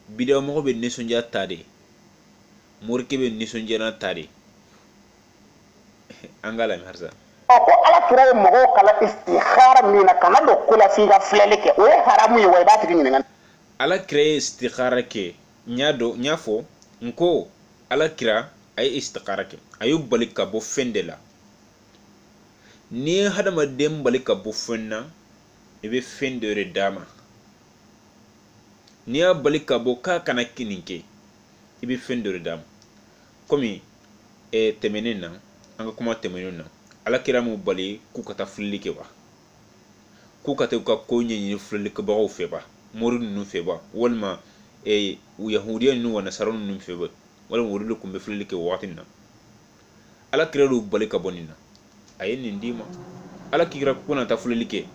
bidawamɔgɔ bɛ nisɔndiya ta de morikɛ bɛ nisɔndiya n'a ta de an k'a lamɛn halisa ko ala kira ye mɔgɔw kala istikhara min na kana don ko la f'i ka filɛli kɛ o ye haramu ye wa i b'a tigi ɲininka ala kira ye istikhara kɛ n y'a fɔ n ko ala kira a ye istikhara kɛ a y'u bali ka bɔ fɛn de la n'i ye hadamaden bali ka bɔ fɛn na i bɛ fɛn dɔ de d'a ma n'i y'a bali ka bɔ k'a kana nin kɛ i bɛ fɛn dɔ de d'a ma komi tɛmɛnen na an ka kuma tɛmɛnen na ala kira m'u bali k'u ka taa filɛli kɛ wa k'u ka taa u ka ko ɲɛɲini filɛlikɛbagaw fɛ ba mori ninnu fɛ ba walima yahudiya ninnu wa nasara ninnu fɛ ba walima olu de tun bɛ filɛli kɛ wagati na ala kira y'u bali ka bɔ nin na a ye nin d'i ma ala kira ko na taa filɛli kɛ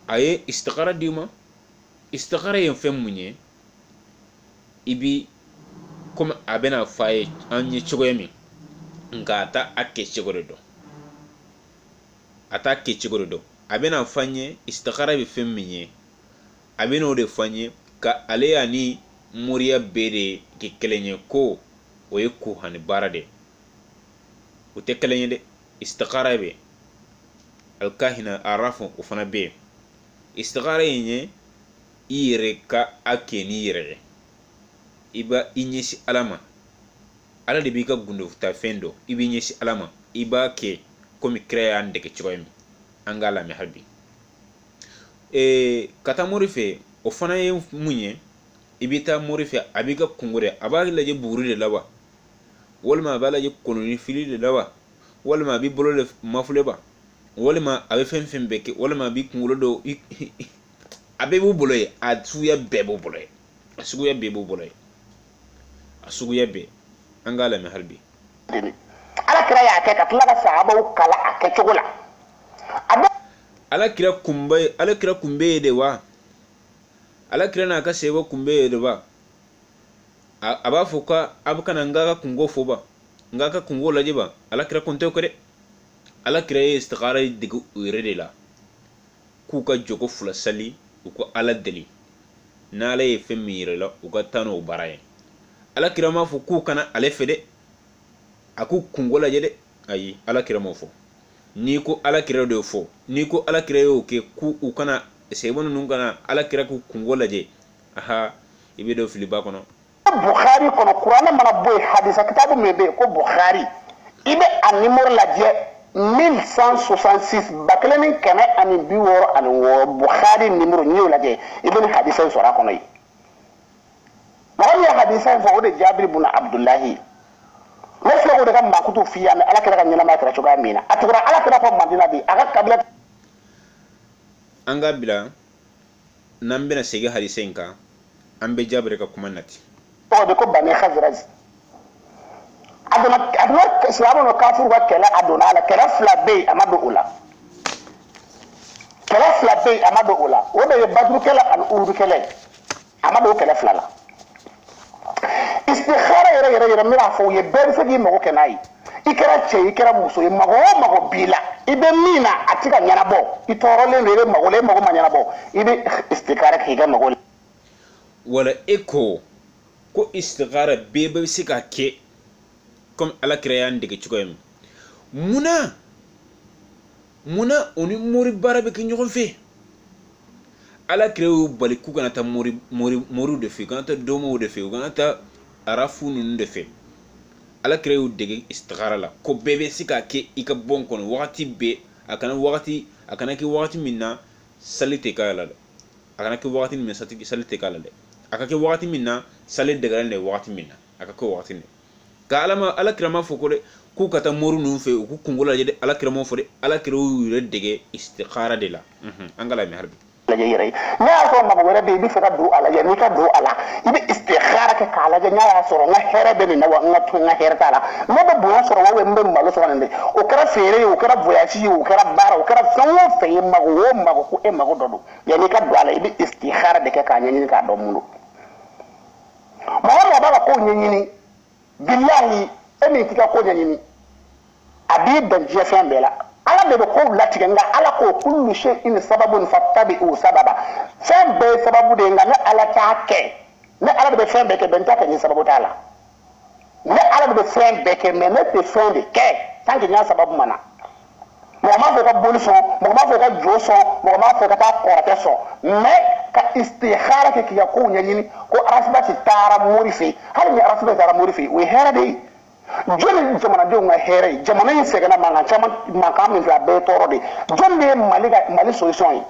a ye istikhara d'i ma istikhara ye fɛn mun ye i bi komi a bɛna f'a ye an ye cogoya min nka a t'a kɛ cogo de dɔn a t'a kɛ cogo de dɔn a bɛna fɔ an ye istikhara bɛ fɛn min ye a bɛna o de fɔ an ye ka ale y'a ni moriya bɛɛ de kɛ kelen ye ko o ye kuhani baara de o tɛ kelen ye dɛ istikhara bɛ alkahina arafo o fana bɛ yen istikhara ye ye i yɛrɛ ka a kɛ n'i yɛrɛ ye i b'a i ɲɛsin ala ma ala de b'i ka gundofita fɛn dɔn i b'i ɲɛsin ala ma i b'a kɛ komi kira y'an dege cogoya min an k'a lamɛn hali bi ka taa mori fɛ o fana ye mun ye i bɛ taa mori fɛ a b'i ka kungo de a b'a lajɛ buguri de la wa walima a b'a lajɛ koloni fili de la wa walima a b'i bolo de mafule ba walima a bɛ fɛn fɛn bɛɛ kɛ walima a b'i kunkolo dɔ a bɛɛ b'u bolo ye a suguya bɛɛ b'u bolo ye a suguya bɛɛ b'u bolo ye a suguya bɛɛ an k'a lamɛn hali bi ala kira y'a kɛ ka tila ka sahabaw kala a kɛcogo la ala kira kumbe de wa ala kira na ka sebo kumbe de ba aba foka abukana ngaka kungo foba ngaka kungo laje ba ala kira kunte ko de ala kira istikhara digu urede la ku ka jogo fula sali ko ala deli na ala ye femire la u ka tano baraye ala kira ma fo ku kana ale fede aku kungo laje de ayi ala kira mo fo ni ko ala kira do fo ni ko ala kira yo ke ku u kana sebo nun kana ala kira ku kungo laje aha ibe do fili ba kono Bukhari kono Qur'an mana boy hadisa kitabu mebe ko Bukhari ibe an numéro laje 1166 bakeleni kana ani biworo ani wo Bukhari numéro nyu laje ibe ni hadisa sura kono yi wani hadisa fo de Jabir ibn Abdullah lafiya ko daga makutu fiya na ala kira kan yana ma kira chuga mina atura ala kira ko madina bi aga kabila anga bila nambe na sege hadisa inka ambe Jabir ka kuma nati de ko bani khazraj aduna islamu no kafir wa kala aduna ala kala flabe amadu ula o de badru kala al uru kala amadu kala flala istikhara yere mira fo ye ber sagi mago kenai ikara che ikara muso ye mago bila ibe mina atika nyana bo itoro le mago manyana bo ibe istikhara kiga mago wala eko ko istikhara bebe sika ke comme ala créan de chukoyem muna oni mori barabe ki ñoxon fe ala créu bali ku ganata mori de fe ganata domo de fe ganata arafu nun de fe ala créu de istikhara la ko bebe sika ke ika bon kon wakati be akana ki wakati minna salite kala akana ki wakati min salite kala de akake wakati minna sale de garan le wakati minna akake wakati ne ka ala kirama fo ko de ku kata moru nun fe ku kungola de ala kirama fo de ala kiro yure dege istikhara de la angala mi harbi la yere na so ma wara be bi fa du ala ya ni ka du ala ibe istikhara ke kala ga nya soro nga here be ni na wa nga tu nga here tala mo be bu soro wa we mbe malo so nande o kara fere o kara voyage o kara bara o kara sanwo fe mago ku e mago dodo ya ni ka du ala ibe istikhara de ke ka nya ni ka do mundu mawala baba ko nyini billahi emi tika ko nyini abi dan jefen bela ala de ko latiga nga ala ko kullu shay'in sababun fattabi'u sababa fembe sababu de nga na ala take na ala de fembe ke benta ke ni sababu tala na ala de fembe ke me ne te fembe ke tanki nya sababu mana mo ma fe ka boliso mo ma fe ka joso mo ma fe ka ta korate so me ka istikhara ke kiya ko nyini ko arasbati tara murifi hal ni arasbati tara murifi we hera de joni jamana de nga here jamana yin segana manga chama makam min la be toro de jonne mali solution yi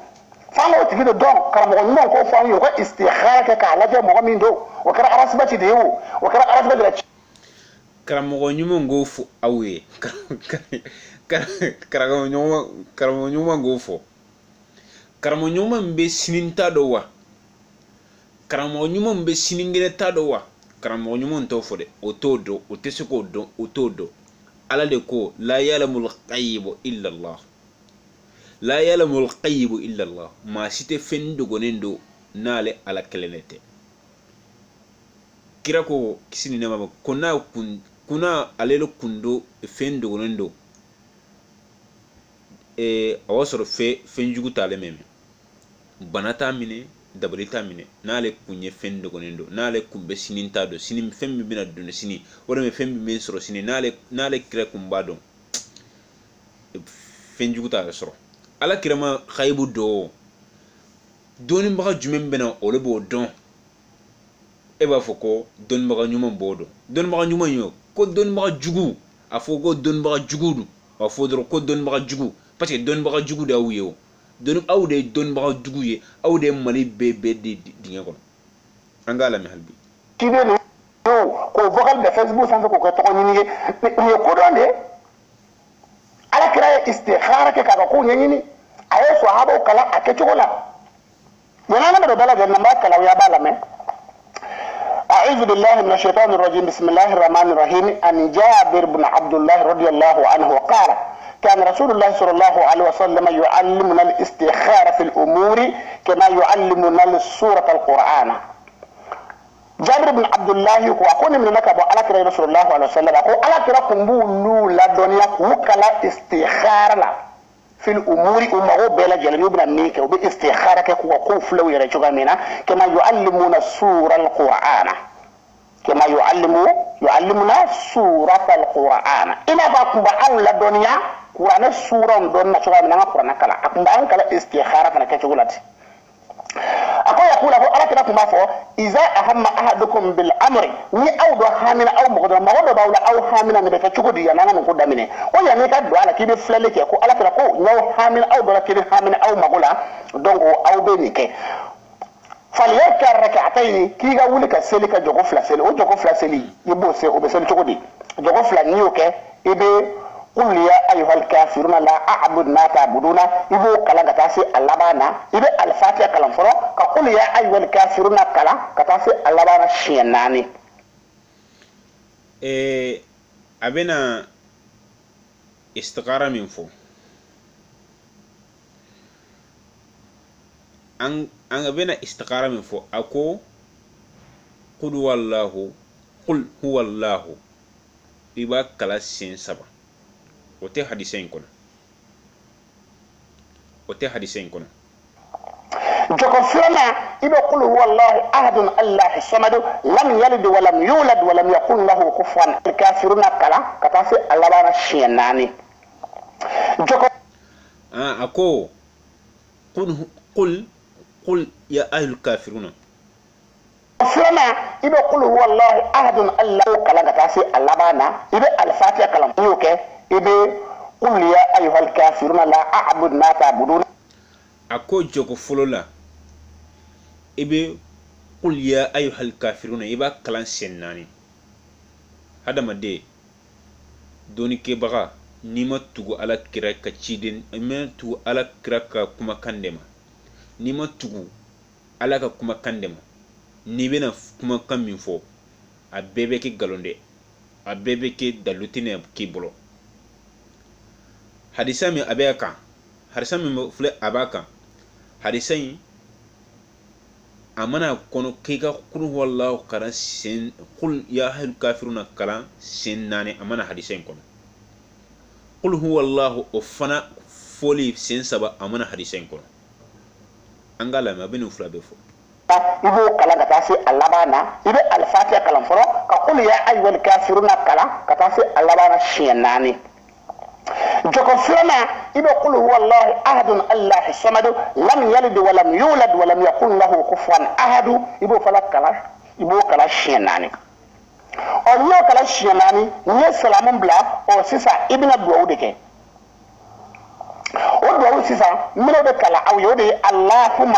falo tigi de don karamo nyimo ko fa yo ko istikhara ke ka la je mo min do o kara arasbati de yo o kara arasbati de karamo nyimo ngo fu awe karamo nyimo ngo fu karamo nyuma mbe sininta do wa karamo nyuma mbe siningere ta do wa karamo nyuma nto fode otodo otesiko do otodo ala de ko la yalamul ghaib illa allah la yalamul ghaib illa allah ma site fendo gonendo nale ala kelenete kirako kisini ne mama kuna alelo kundo fendo gonendo awasoro fenjugu tale meme banata mine dabrita mine nale kunye fendo gonendo nale kumbe sininta do sinim femmi bina do sini wala me femmi men soro sini nale kire kumbado fenjugu tale soro ala kirama khaybu do doni mbaga jumen bena ole bo don e ba foko don mbaga nyuma bodo don mbaga nyuma yo ko don mbaga jugu afoko don mbaga jugudu afodro ko don mbaga jugu parce que don baga jugu da wuyo don awde don baga jugu ye awde mali bebe di dinga ko angala mi halbi tibe no ko vocal de Facebook sans ko to ni ni ko don de ala kira istikhara ke ka ko nyini ayo sahaba kala akecho la yana na do bala janna ba kala ya bala me أعوذ بالله من الشيطان الرجيم بسم الله الرحمن الرحيم أن جابر بن عبد الله رضي الله عنه قال كان رسول الله صلى الله عليه وسلم يعلمنا الاستخارة في الأمور كما يعلمنا السورة القرآن. جابر بن عبد الله وأكون من نكب على كرة رسول الله عليه وسلم أقول على كرة كمبولو لا دنيا وكلا استخارة في الأمور أمه بلا جلبي بن ميك وباستخارة كوقوف لو يرجع منا كما يعلمنا السورة القرآن كما يعلمنا سورة القرآن. إنا باكم بأول الدنيا قرآن السورة دون شغال من القرآن كلا أكم بأن كلا استخارة فنكشغلات. أقول يقول أبو ألا كنا كم فو إذا أهم أحدكم بالأمر ني أو دو هامنا أو مقدر ما هو باولا أو هامنا نبكي شغل يا نانا نقول دمنه ويا نيكا دو على كيف فلك يكو ألا كنا كو نو هامنا أو دو كيف هامنا أو مقولا دونغو أو بينك فليركع ركعتين كي يقول لك سلك جوف لا سل أو جوف لا سلي يبو سل أو بسل شغل جوف لا نيوك يبي قل يا أيها الكافرون لا أعبد ما تعبدون يبو كلا كتاسي اللبانا يبي الفاتحة كلام فرو كقول يا أيها الكافرون كلا كتاسي اللبانا شيناني. أبنا استقارة من فو أن أبنا استقارة من فو أكو قل هو الله يبا كلا سين سبا وتي حديثين كنا جوكو فينا إذا قل هو الله أحد الله الصمد لم يلد ولم يولد ولم يكن له كفوا الكافرون كلا كتاسي الله بانا شيناني جوكو أكو قل يا أهل الكافرون فينا إذا قل هو الله أحد الله كلا كتاسي الله بانا إذا الفاتحة كلام يوكي إذا قل يا أيها الكافرون لا أعبد ما تعبدون أكو جوكو فلولا إذا قل يا أيها الكافرون إذا كلام سناني هذا ما دي دوني كبغا نيما تغو على كرا كتشيدين نيما تغو على كرا كما كاندما نيما تغو على كما كاندما نيبنا كما كامين فو أبيبي كي غالوندي أبيبي كي دالوتيني كي بلو hadisa mi abeka hadisa mi fule abaka hadisa yi amana kono kika kul wallahu kara sin qul ya ahlul kafiruna kala sin nani amana hadisa kono qul huwallahu ofana foli sin saba amana hadisa kono angala ma binu fula befo ibo kala katasi allabana ibe al-fatiha kalam foro ka qul ya ayyuhal kafiruna kala katasi allabana shinani جوكو فينا إذا قل هو الله أحد الله الصمد لم يلد ولم يولد ولم يكن له كفوا أحد يبو فلا كلا يبو كلا شيناني أو يو كلا شيناني نسلام بلا أو سيسا ابن الدعوة ديك أو دعوة سيسا من كلا أو يودي اللهم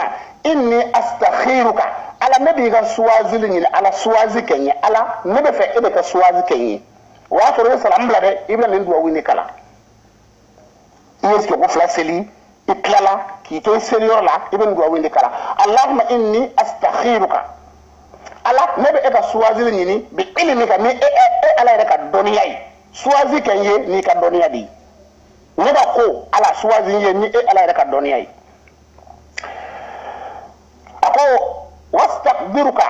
إني أستخيرك على نبي سوازي لني على سوازي كني على نبي فإبك سوازي كني وآخر سلام بلا ابن الدعوة ديك كلا يسكو فلاسلي إكلالا كي تو سيريور لا ابن دو ويندي كلا اللهم إني أستخيرك على نبي إبا سوازي نيني بعلمك مي على رك الدنيا سوازي كان يه ني كدنيا دي نبا كو على سوازي يه ني على رك الدنيا أكو واستقدرك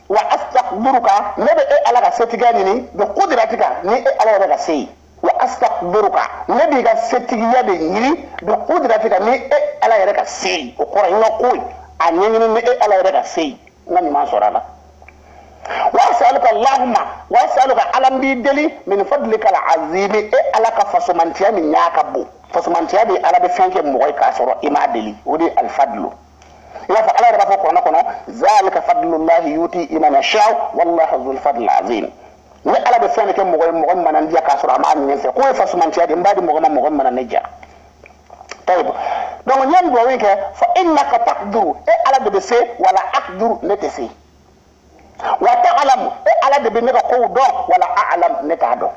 وأستقدرك نبي على ستيغاني ني بقدرتك ني على رك سي وأستقدرك نبي كستيجيا بيني بقدرتك ني على يدك سي وقرأ نقول أني ني على يدك سي نمي ما صورنا وأسألك اللهم وأسألك على بيدلي من فضلك العظيم على كفسمانتيا من ياكبو فسمانتيا بي على بفنك موي كاسورو إما دلي ودي الفضل لا فعلى رفع كنا ذلك فضل الله يؤتي من يشاء والله ذو الفضل العظيم ni ala be fene ke mo manan dia ka sura ma ni se ko fa suman tiade mbadi mo manan neja tayib donc ñam do wi ke fa innaka taqduru e ala de se wala aqduru netesi wa ta'lamu e ala de be ne ko do wala a'lam ne ta do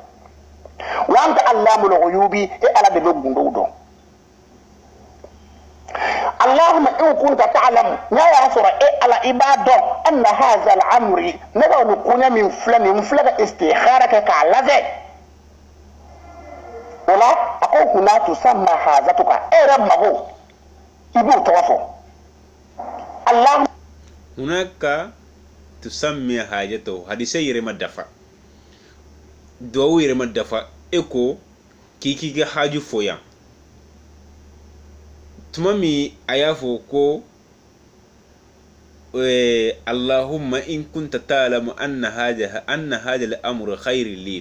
wa anta allamul ghuyubi e ala de be gundo do اللهم إن كنت تعلم لا يعصر على عباده أن هذا الأمر نبغى نكون من فلان استخارك كعلذة ولا أقول huna tusamma hazatuka era mago ibu tawafo Allah hunaka tusammi hajatu hadise yere madafa do yere madafa eko kiki ga haju foya tumami ayafo ko اللهم إن كنت تعلم أن هذا الأمر خير لي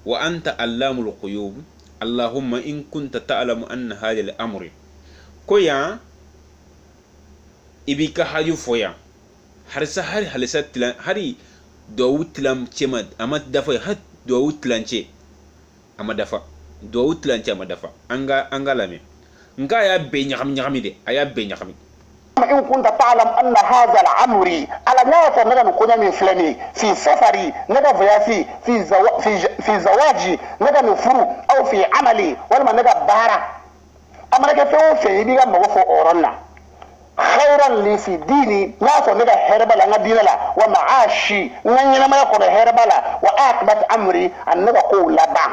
وأنت علام الغيوب اللهم إن كنت تعلم أن هذا الأمر كويا إبيك حاجو فويا harisa hari halisa tilan hari Dawud tilam chemad amat dafa hat Dawud tilanche amadafa Dawud tilanche amadafa anga lame nga ya be nyakami de aya be nyakami in kunta ta'lam anna hadha al-amri ala nafa naga kunya min fulani fi safari naga vayasi fi zawaji naga nufuru au fi amali wala naga bara amana ke fe diga mago fo oronna khairan li fi dini nafa naga herbala nga dinala wa ma'ashi nganyina ma ko herbala wa akbat amri an naga ko laba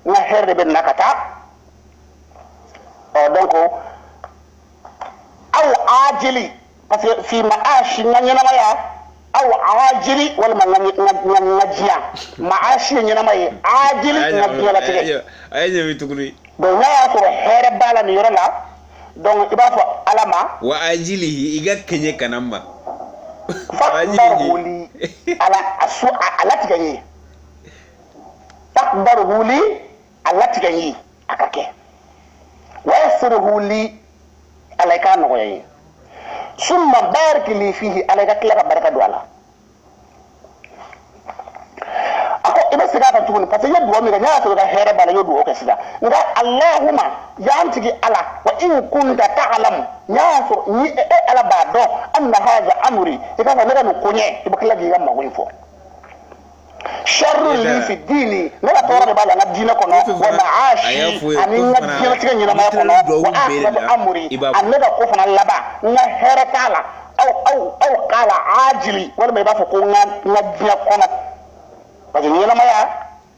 nga herbe nakata donc أو عاجلي في معاش نينمايا أو عاجلي ولا نجيا معاش نينمايا عاجلي نجيا لا تيجي أيوة بتقولي بونا يا هرب بالا نيرلا دون إبافو علما وعاجله إيجا كنيه كنامبا فقدره لي على أسوء على تيجي فقدره لي على تيجي أكاكي ويسره لي عليك نوعي ثم بارك لي فيه عليك كلا بركة دولا أكو إبى سكاكا تقول بس يدعو ميكا ناس ولا هيرة بلا يدعو كسيدا نقول اللهم يانتجي على وإن كنت تعلم ناس على بعض أن هذا أمري إذا فنرى نكوني إبى كلا جيغا ما وينفو شر لي في الدين لا تورا بالا ندينا كنا ومعاشي أني ندينا تيجي نما كنا وأخذ أمري أن ندا كوفنا لبا نهرة كلا أو كلا عاجلي ولا ما يبغى كونا ندينا كنا بجنينا ما يا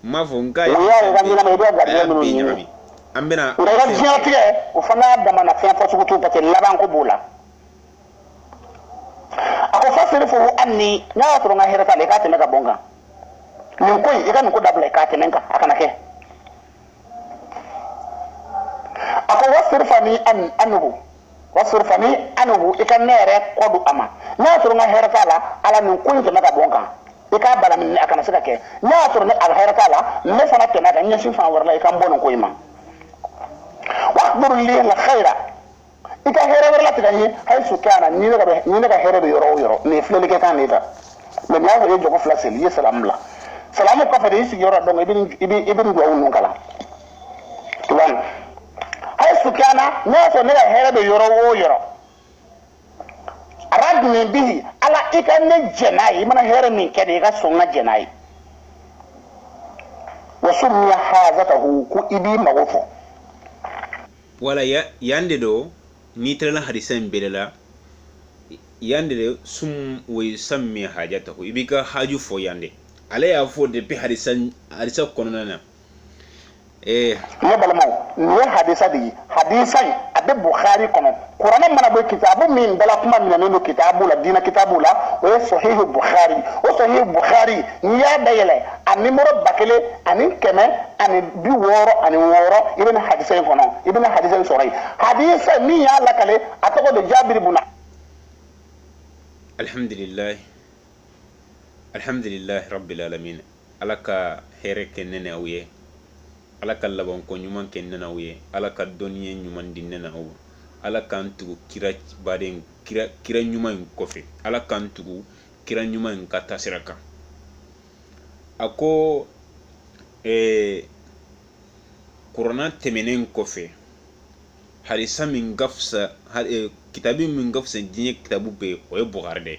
ما فونكا يا ندينا ما يبغى غادي مني أمبنا ولا ندينا تيجي وفنا دمنا فين فسوكتو بتي لبا كوبولا أكو فاسر فهو أني ناترو نهرة كلا كاتي نكا بونغا ninkoi ikan ko double ka tenenka akana ke ako wasirfani anhu ikan nere kodu ama na turu na herkala ala ninkoi ke maka bonka ika bala min akana sika ke na turu ne al herkala me fana ke maka nyashi fa warla ikan bonon ko ima waqdur li al khaira ika hera warla tidani hay sukana ni daga hera be yoro ne flele ke kan ita le ya ko jogo flasel yi salam la salamu kafa da yisi yoro don ibin do wonu kala tuwan hay sukana na so ne hera be yoro arad min bihi ala ikan jenai mana hera min kede ga sunna jenai wa sumya hazatahu ku ibi magofo wala yande do ni tala hadisan belela yande do sum we sammi hajatahu ibika haju fo yande ale ya fo de bi hadisa konona na ne balamo ne hadisa di hadisa ade bukhari kono qur'an mana bo kitabu min dala kuma min no kitabu la dina kitabu la o sahih bukhari ya dayele an numero bakele an keme an bi woro an woro ibn hadisa kono ibn hadisa soray hadisa ni ya la kale atako de jabir ibn alhamdulillah rabbil alamin alaka here kennene awye alaka labon ko nyuman kennene awye alaka doniye nyuman dinena aw alaka antu kira baden kira nyuman kofe alaka antu kira nyuman katasiraka ako qur'an temenen kofe harisa min gafsa kitabi min gafsa jinye kitabu be o bugarde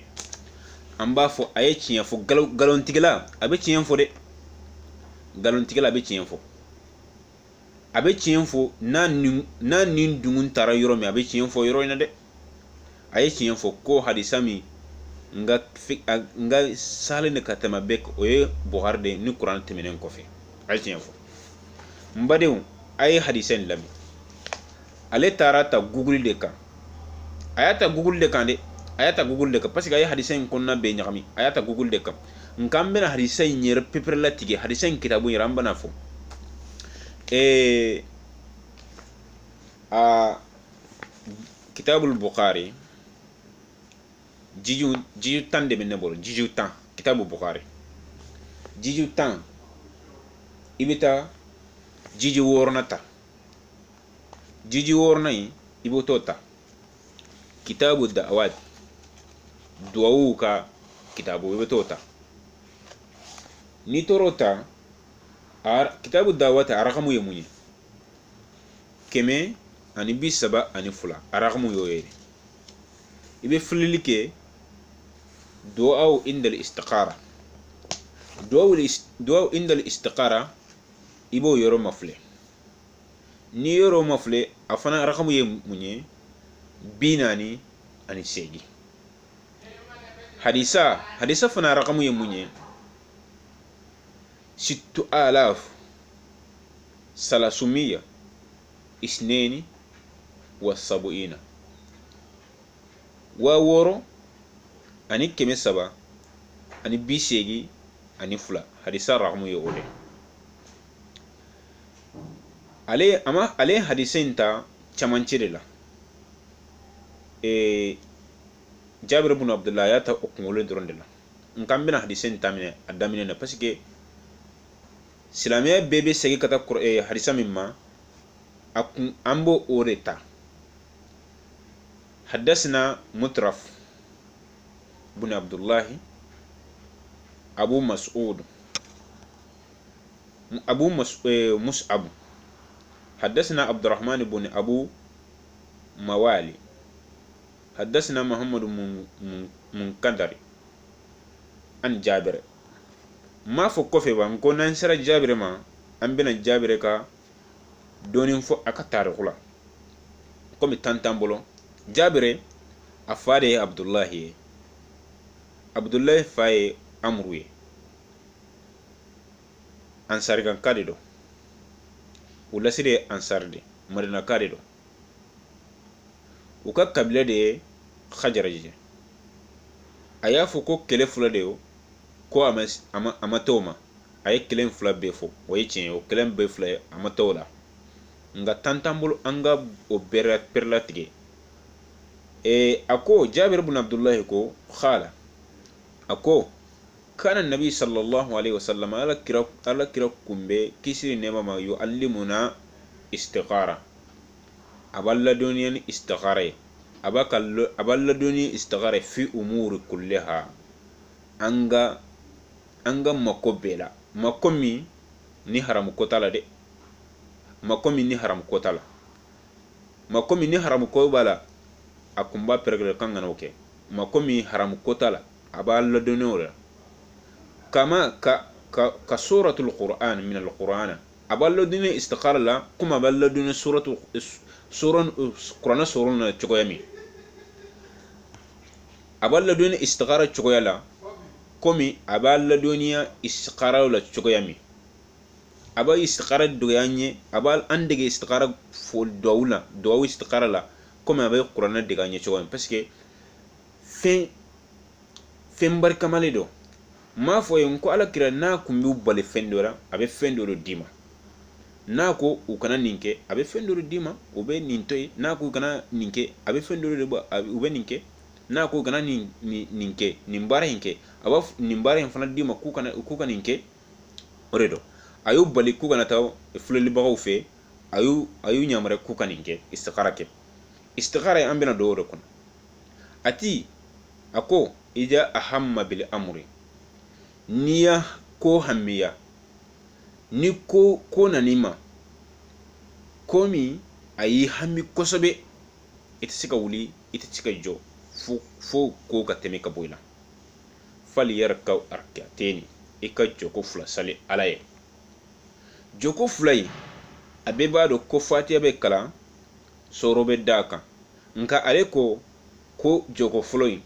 amba fo aye tiyen fo galon tigala abe tiyen fo de galon tigala abe tiyen fo na nin dungun tara yoro mi abe tiyen fo yoro ina de aye tiyen fo ko hadisami nga sale ne katama bek oye buharde ni qur'an temenen ko fe aye tiyen fo mbadew ay hadisen lami ale tarata google de kan ayata google de kan de ayata google de kan parce que ay hadisen konna be nyami ayata google de kan nkambe na hadisen nyer pepre la tige hadisen kitabu yiramba na fo kitabul bukhari jiju tan de men bolo jiju tan kitabul bukhari jiju tan ibita jiju wornata jiju wornai ibotota kitabu da'awat duawuka kitabu ibotota ni torota kitabu da'awat arakamu yemunye keme ani bisaba ani fula arakamu yoyere ibe fulilike du'aw indal istiqara du'aw indal istiqara ibo yoro mafle ni yoro mafle afana rakamu yemunye binani ani segi hadisa fana rakamu yemunye 6000 372 wa woro ani keme saba ani bisegi ani fula hadisa rakamu yole ale hadisin ta camancire la Jabir ibn Abdullah ya ta okungolo doron de la nkan bena hadisin ta mine adamine na parce que silamiya bebe segi kata hadisa mimma akun ambo oreta حدثنا مترف بن عبد الله أبو مسعود مصعب حدثنا عبد الرحمن بن أبو موالي حدثنا محمد منقدر عن جابر ما فكوفي بانكو ننسر جابر ما أنبنا جابر كا دونين فو أكتار غلا كومي تانتان بولو جابر أفادي عبد الله فاي أمروي أنصار كان كاديدو ولا سيدي أنصار دي مدينة كاديدو وكا قبيلة دي خجرجي أيا فوكو كلي فلا ديو كو أما توما أي كلين فلا بيفو ويتشين و كلين بيفلا أما تولا nga tantambulu anga o perla tige ako Jabir ibn Abdullah ko khala ako kana nabi sallallahu alaihi wasallam ala kira kumbe kisiri nema ma yuallimuna istiqara aballa duniyan istiqara aballa duniyan istiqara fi umuri kullaha anga makobela makomi ni haram kotala de makomi ni haram kotala makomi ni haram ko bala akumba pergre kanga noke makomi haram kotala aballa donora kama ka suratul qur'an min al qur'ana aballa duni istiqara la kuma aballa duni suran qur'ana suruna chogoyami aballa duni istiqara chogoyala komi aballa duniya istiqara la chogoyami aba istiqara doyanye abal andege istiqara fo dawla dawu istiqara la comme abay qur'ana de gagné chogoyami parce que fen barka malido ma fo yen ko ala kira na kumbi bale fendora abe fendoro dima na ko u kana ninke abe fendoro dima o be nintoy na ko kana ninke abe fendoro de ba u be ninke na ko kana ninke nimbara hinke aba nimbara hin fana dima ku kana ninke oredo ayu bali ku kana taw fuleli bagaw fe ayu nyamare ku kana ninke istikhara ambina do do kon ati ako ija ahamma bil amri niya ko hamiya ni ko nanima komi ayi hami kosobe ita sika wuli ita sika jo fo ko ka teme ka boyla fali yarka arkateni ika joko fula sali alaye joko fulai abeba do ko fatiya be kala sorobe daka nka ale ko joko fuloi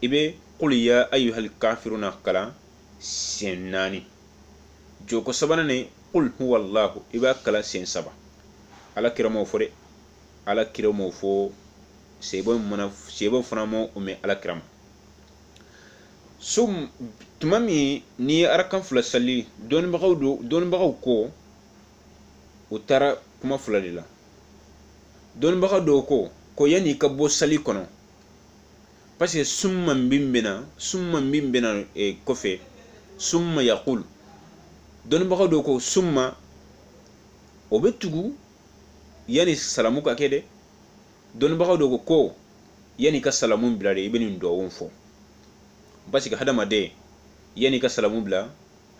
ibe qul ya ayyuhal kafiruna kala senani joko sabana ne qul huwa allahu iba kala sen saba ala kira mo fo de ala kira mo fo sebon fana mo ume ala kira ma sum tumami ni arakan fula salli don bagaw ko utara kuma fula de la don bagaw do ko yani ka bo sali kono parce que summa bimbena kofe summa yaqul don bagaw do ko summa obetugu yani salamu ka kede don bagaw do ko yani ka salamu bilade ibeni ndo wonfo parce que hadamade yani ka salamu bila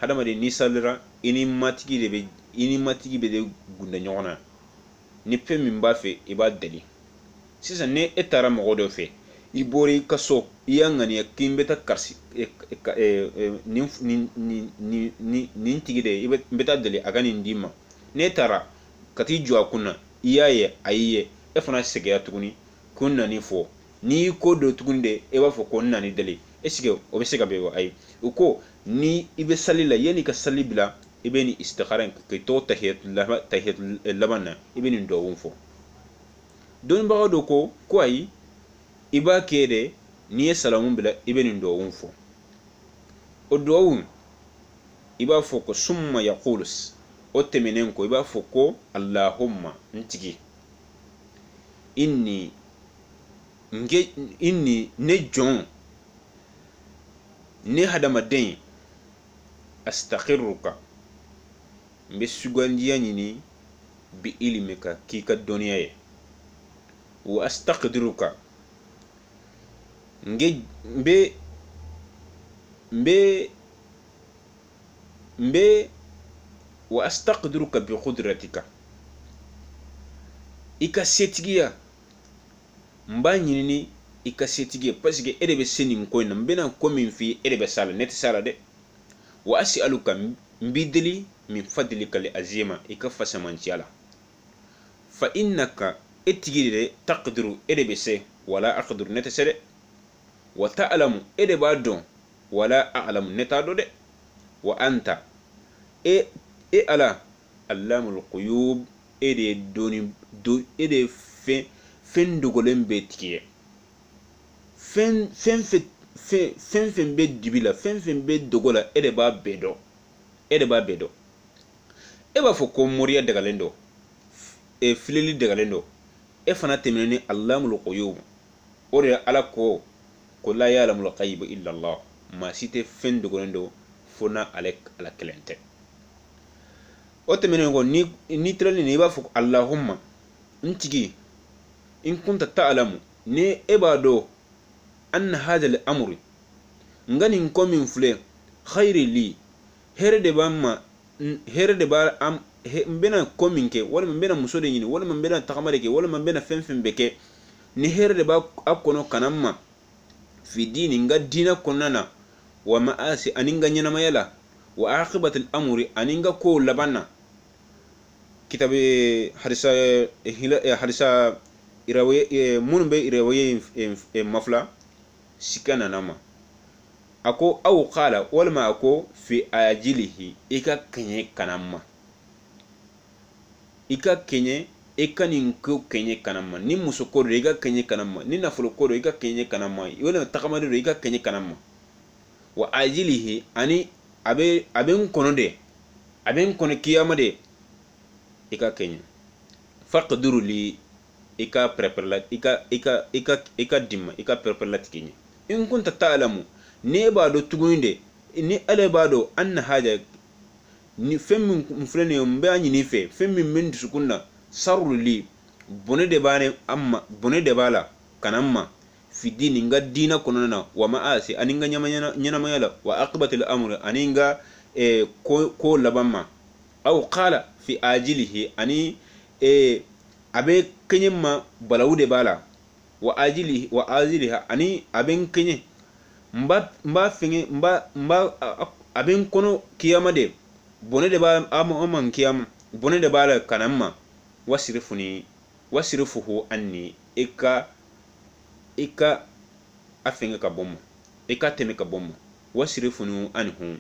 hadamade ni salira ini matigi be de gunda nyona ni pe min ba fe iba dali sisa ne etara mo do fe ibori kaso yangani kimbeta karsi ni tigide ibeta dali agani ndima ne tara kati jwa kunna iyaye ayiye e fana sege atuguni kunna ni fo ni ko do tugunde e ba fo ko nani dali esike o be sega be ay uko ni ibe salila yani ka salibla ibeni istikharan ke to tahiyat labana ibeni ndo wonfo don ba do ko ay iba kede ni salamun bila ibeni ndo wonfo o do iba fo ko summa yaqulus o temenen ko iba fo ko allahumma ntigi inni ne jon ne hadamaden astakhiruka mbe sugandiya nyini bi ilmika kika doniya ye wa astaqdiruka wa astaqdiruka bi qudratika ika setigiya mba nyini ika setigiya parce que ede be senin ko na mbena ko min fi ede be sala net sala de wa as'aluka mbidli min fadlika li azima ika fasamantiala fa innaka etigide taqdiru ede be se wala aqdiru net sede wa ta'lamu ede ba don wala a'lamu neta do de wa anta ala allamul quyub ede doni do ede fen dogolen be tikiye fen be dibila fen be dogola ede ba bedo e ba fo ko moriya daga lendo e filili daga lendo e fana temene allamul quyub ore ala ko la ya'lamul ghaib illa allah ma site fen dogolendo fona alek ala kelente o temene ko ni trali ni ba fo allahumma ntigi in kunta ta'lamu ne ebado anna hadha al-amri ngani ko min fule khairi li herede ba am mbena ko min ke wala mbena musode nyini wala mbena takamare ke wala mbena fenfen beke ni herede ba akono kanamma fi dini nga dina konana wa ma'asi aninga nyana mayala wa aqibat al-amri aninga ko labana kitabe hadisa irawaye munbe irawaye mafla sikana nama ako aw qala walma ako fi ajilihi ika kenye kanamma ika kenye ikanin ko kenye kanamma ni musokoro ika kenye kanamma ni nafulo koro ika kenye kanamma wala takamado ika kenye kanamma wa ajilihi ani aben kono kiyama de ika kenye faqduru li ika preparlat ika dimma ika preparlat kenye in kunta ta'lamu ne ba do tugunde ni ale ba do anna haja ni femmin mfrene mbe anyi ni femmin men sukunna sarru li bone de bala kanamma fi dini nga dina konona wa ma'asi aninga nyana mayala wa aqibatul amri aninga ko labamma aw qala fi ajilihi ani abe kenyema balawude bala wa ajiliha ani aben kenye mba aben kono kiyama de bone de ba amman kiyama bone de bala kanamma wasirifuhu anni ika afenga ka bomma ika teme ka bomma wasirifunu anhu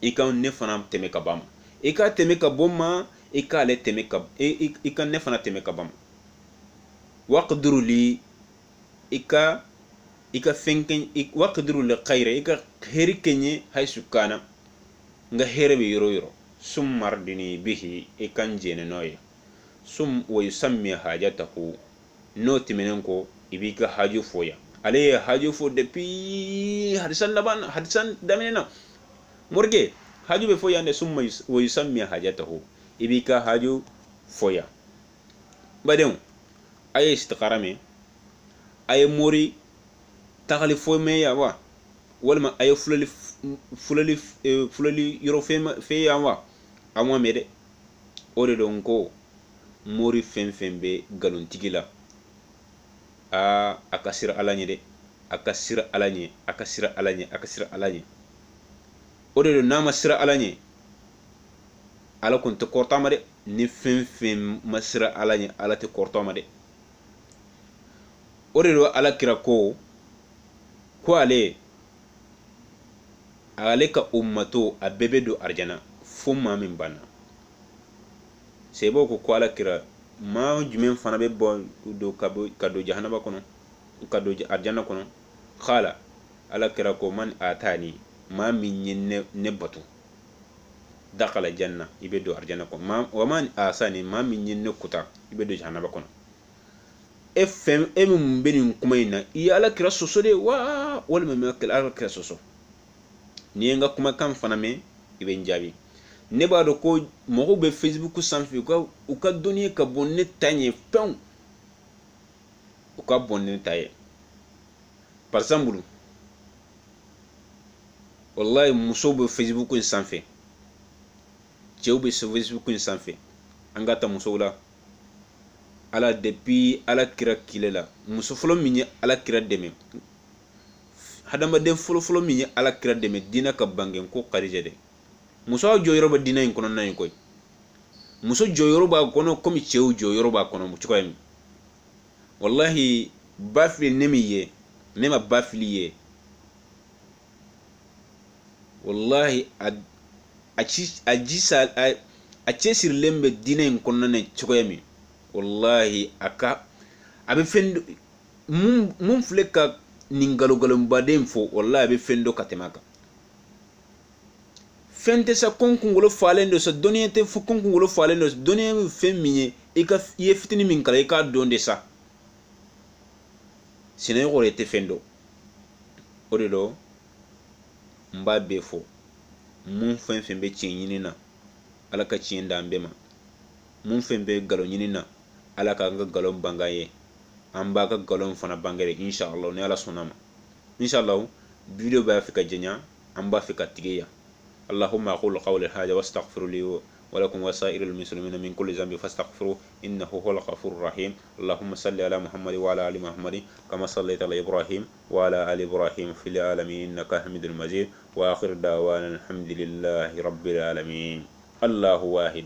ika ne fana teme ka bam ika teme ka bomma ika le teme ka ika ne fana teme ka bam waqduru li ika fenken waqduru li khayra ika heri kenye hay sukana nga herebe yoro sum mardini bihi ikan jene noye sum wa yusammi hajatahu noti menenko ibika haju foya ale haju fo depuis hadisan laban hadisan damena morge haju be foya ne sum wa yusammi hajatahu ibika haju foya badem ay istiqarame ay mori tagali fo me ya wa walma ay fulali yoro fe ya wa amwa mede ore don ko mori fembe galon tigila akasira alanye de akasira alanye ore don nama sira alanye ala kun to kortama de ni fem masira alanye ala te kortama de ore do ala kira ko ale ka ummato abebe do arjana fumma min bana sebo ko ala kira ma jumen fana be bon do kado jahannama kono kado arjana kono khala ala kira ko man atani ma min ne batu dakhala janna ibe do arjana ko wa man asani ma min ne kuta ibe do jahannama kono fm em benin kumaina iya ala kira soso de wa wala me ala kira soso ni nga kuma kan fana me ibe njabi ne ba do ko mo be Facebook sanfi ko u ka doni ka bonne tanye pon u ka bonne taye par exemple wallahi muso be Facebook sanfi cew be Facebook sanfi angata muso la ala depuis ala kira kilela muso folo minye ala kira deme hadama den folo minye ala kira deme dina ka bangen ko qarije de muso joyoro ba dina en kono nan koy muso joyoro ba kono komi cew joyoro ba kono mu cikoyam wallahi bafli nemiye nema bafliye wallahi a cesir lembe dina en kono nan cikoyami wallahi aka abe fendo mum fleka ningalo galum fo wallahi abe fendo katemaka fente sa konkungolo falendo sa doniyete fu konkungolo falendo doniye femmiye ika ye fitini min kala ika donde sa sine gore te fendo odelo mba be fo mum fembe cinyinina alaka ciyenda mbema mum fembe galo nyinina alaka nga galon bangaye amba ka galon fana bangare inshallah ne ala sunama inshallah video ba fika jenya amba fika tigeya اللهم أقول قولي هذا واستغفر لي ولكم وسائر المسلمين من كل ذنب فاستغفروه إنه هو الغفور الرحيم اللهم صل على محمد وعلى آل محمد كما صليت على إبراهيم وعلى آل إبراهيم في العالمين إنك حميد مجيد وآخر دعوانا الحمد لله رب العالمين الله واحد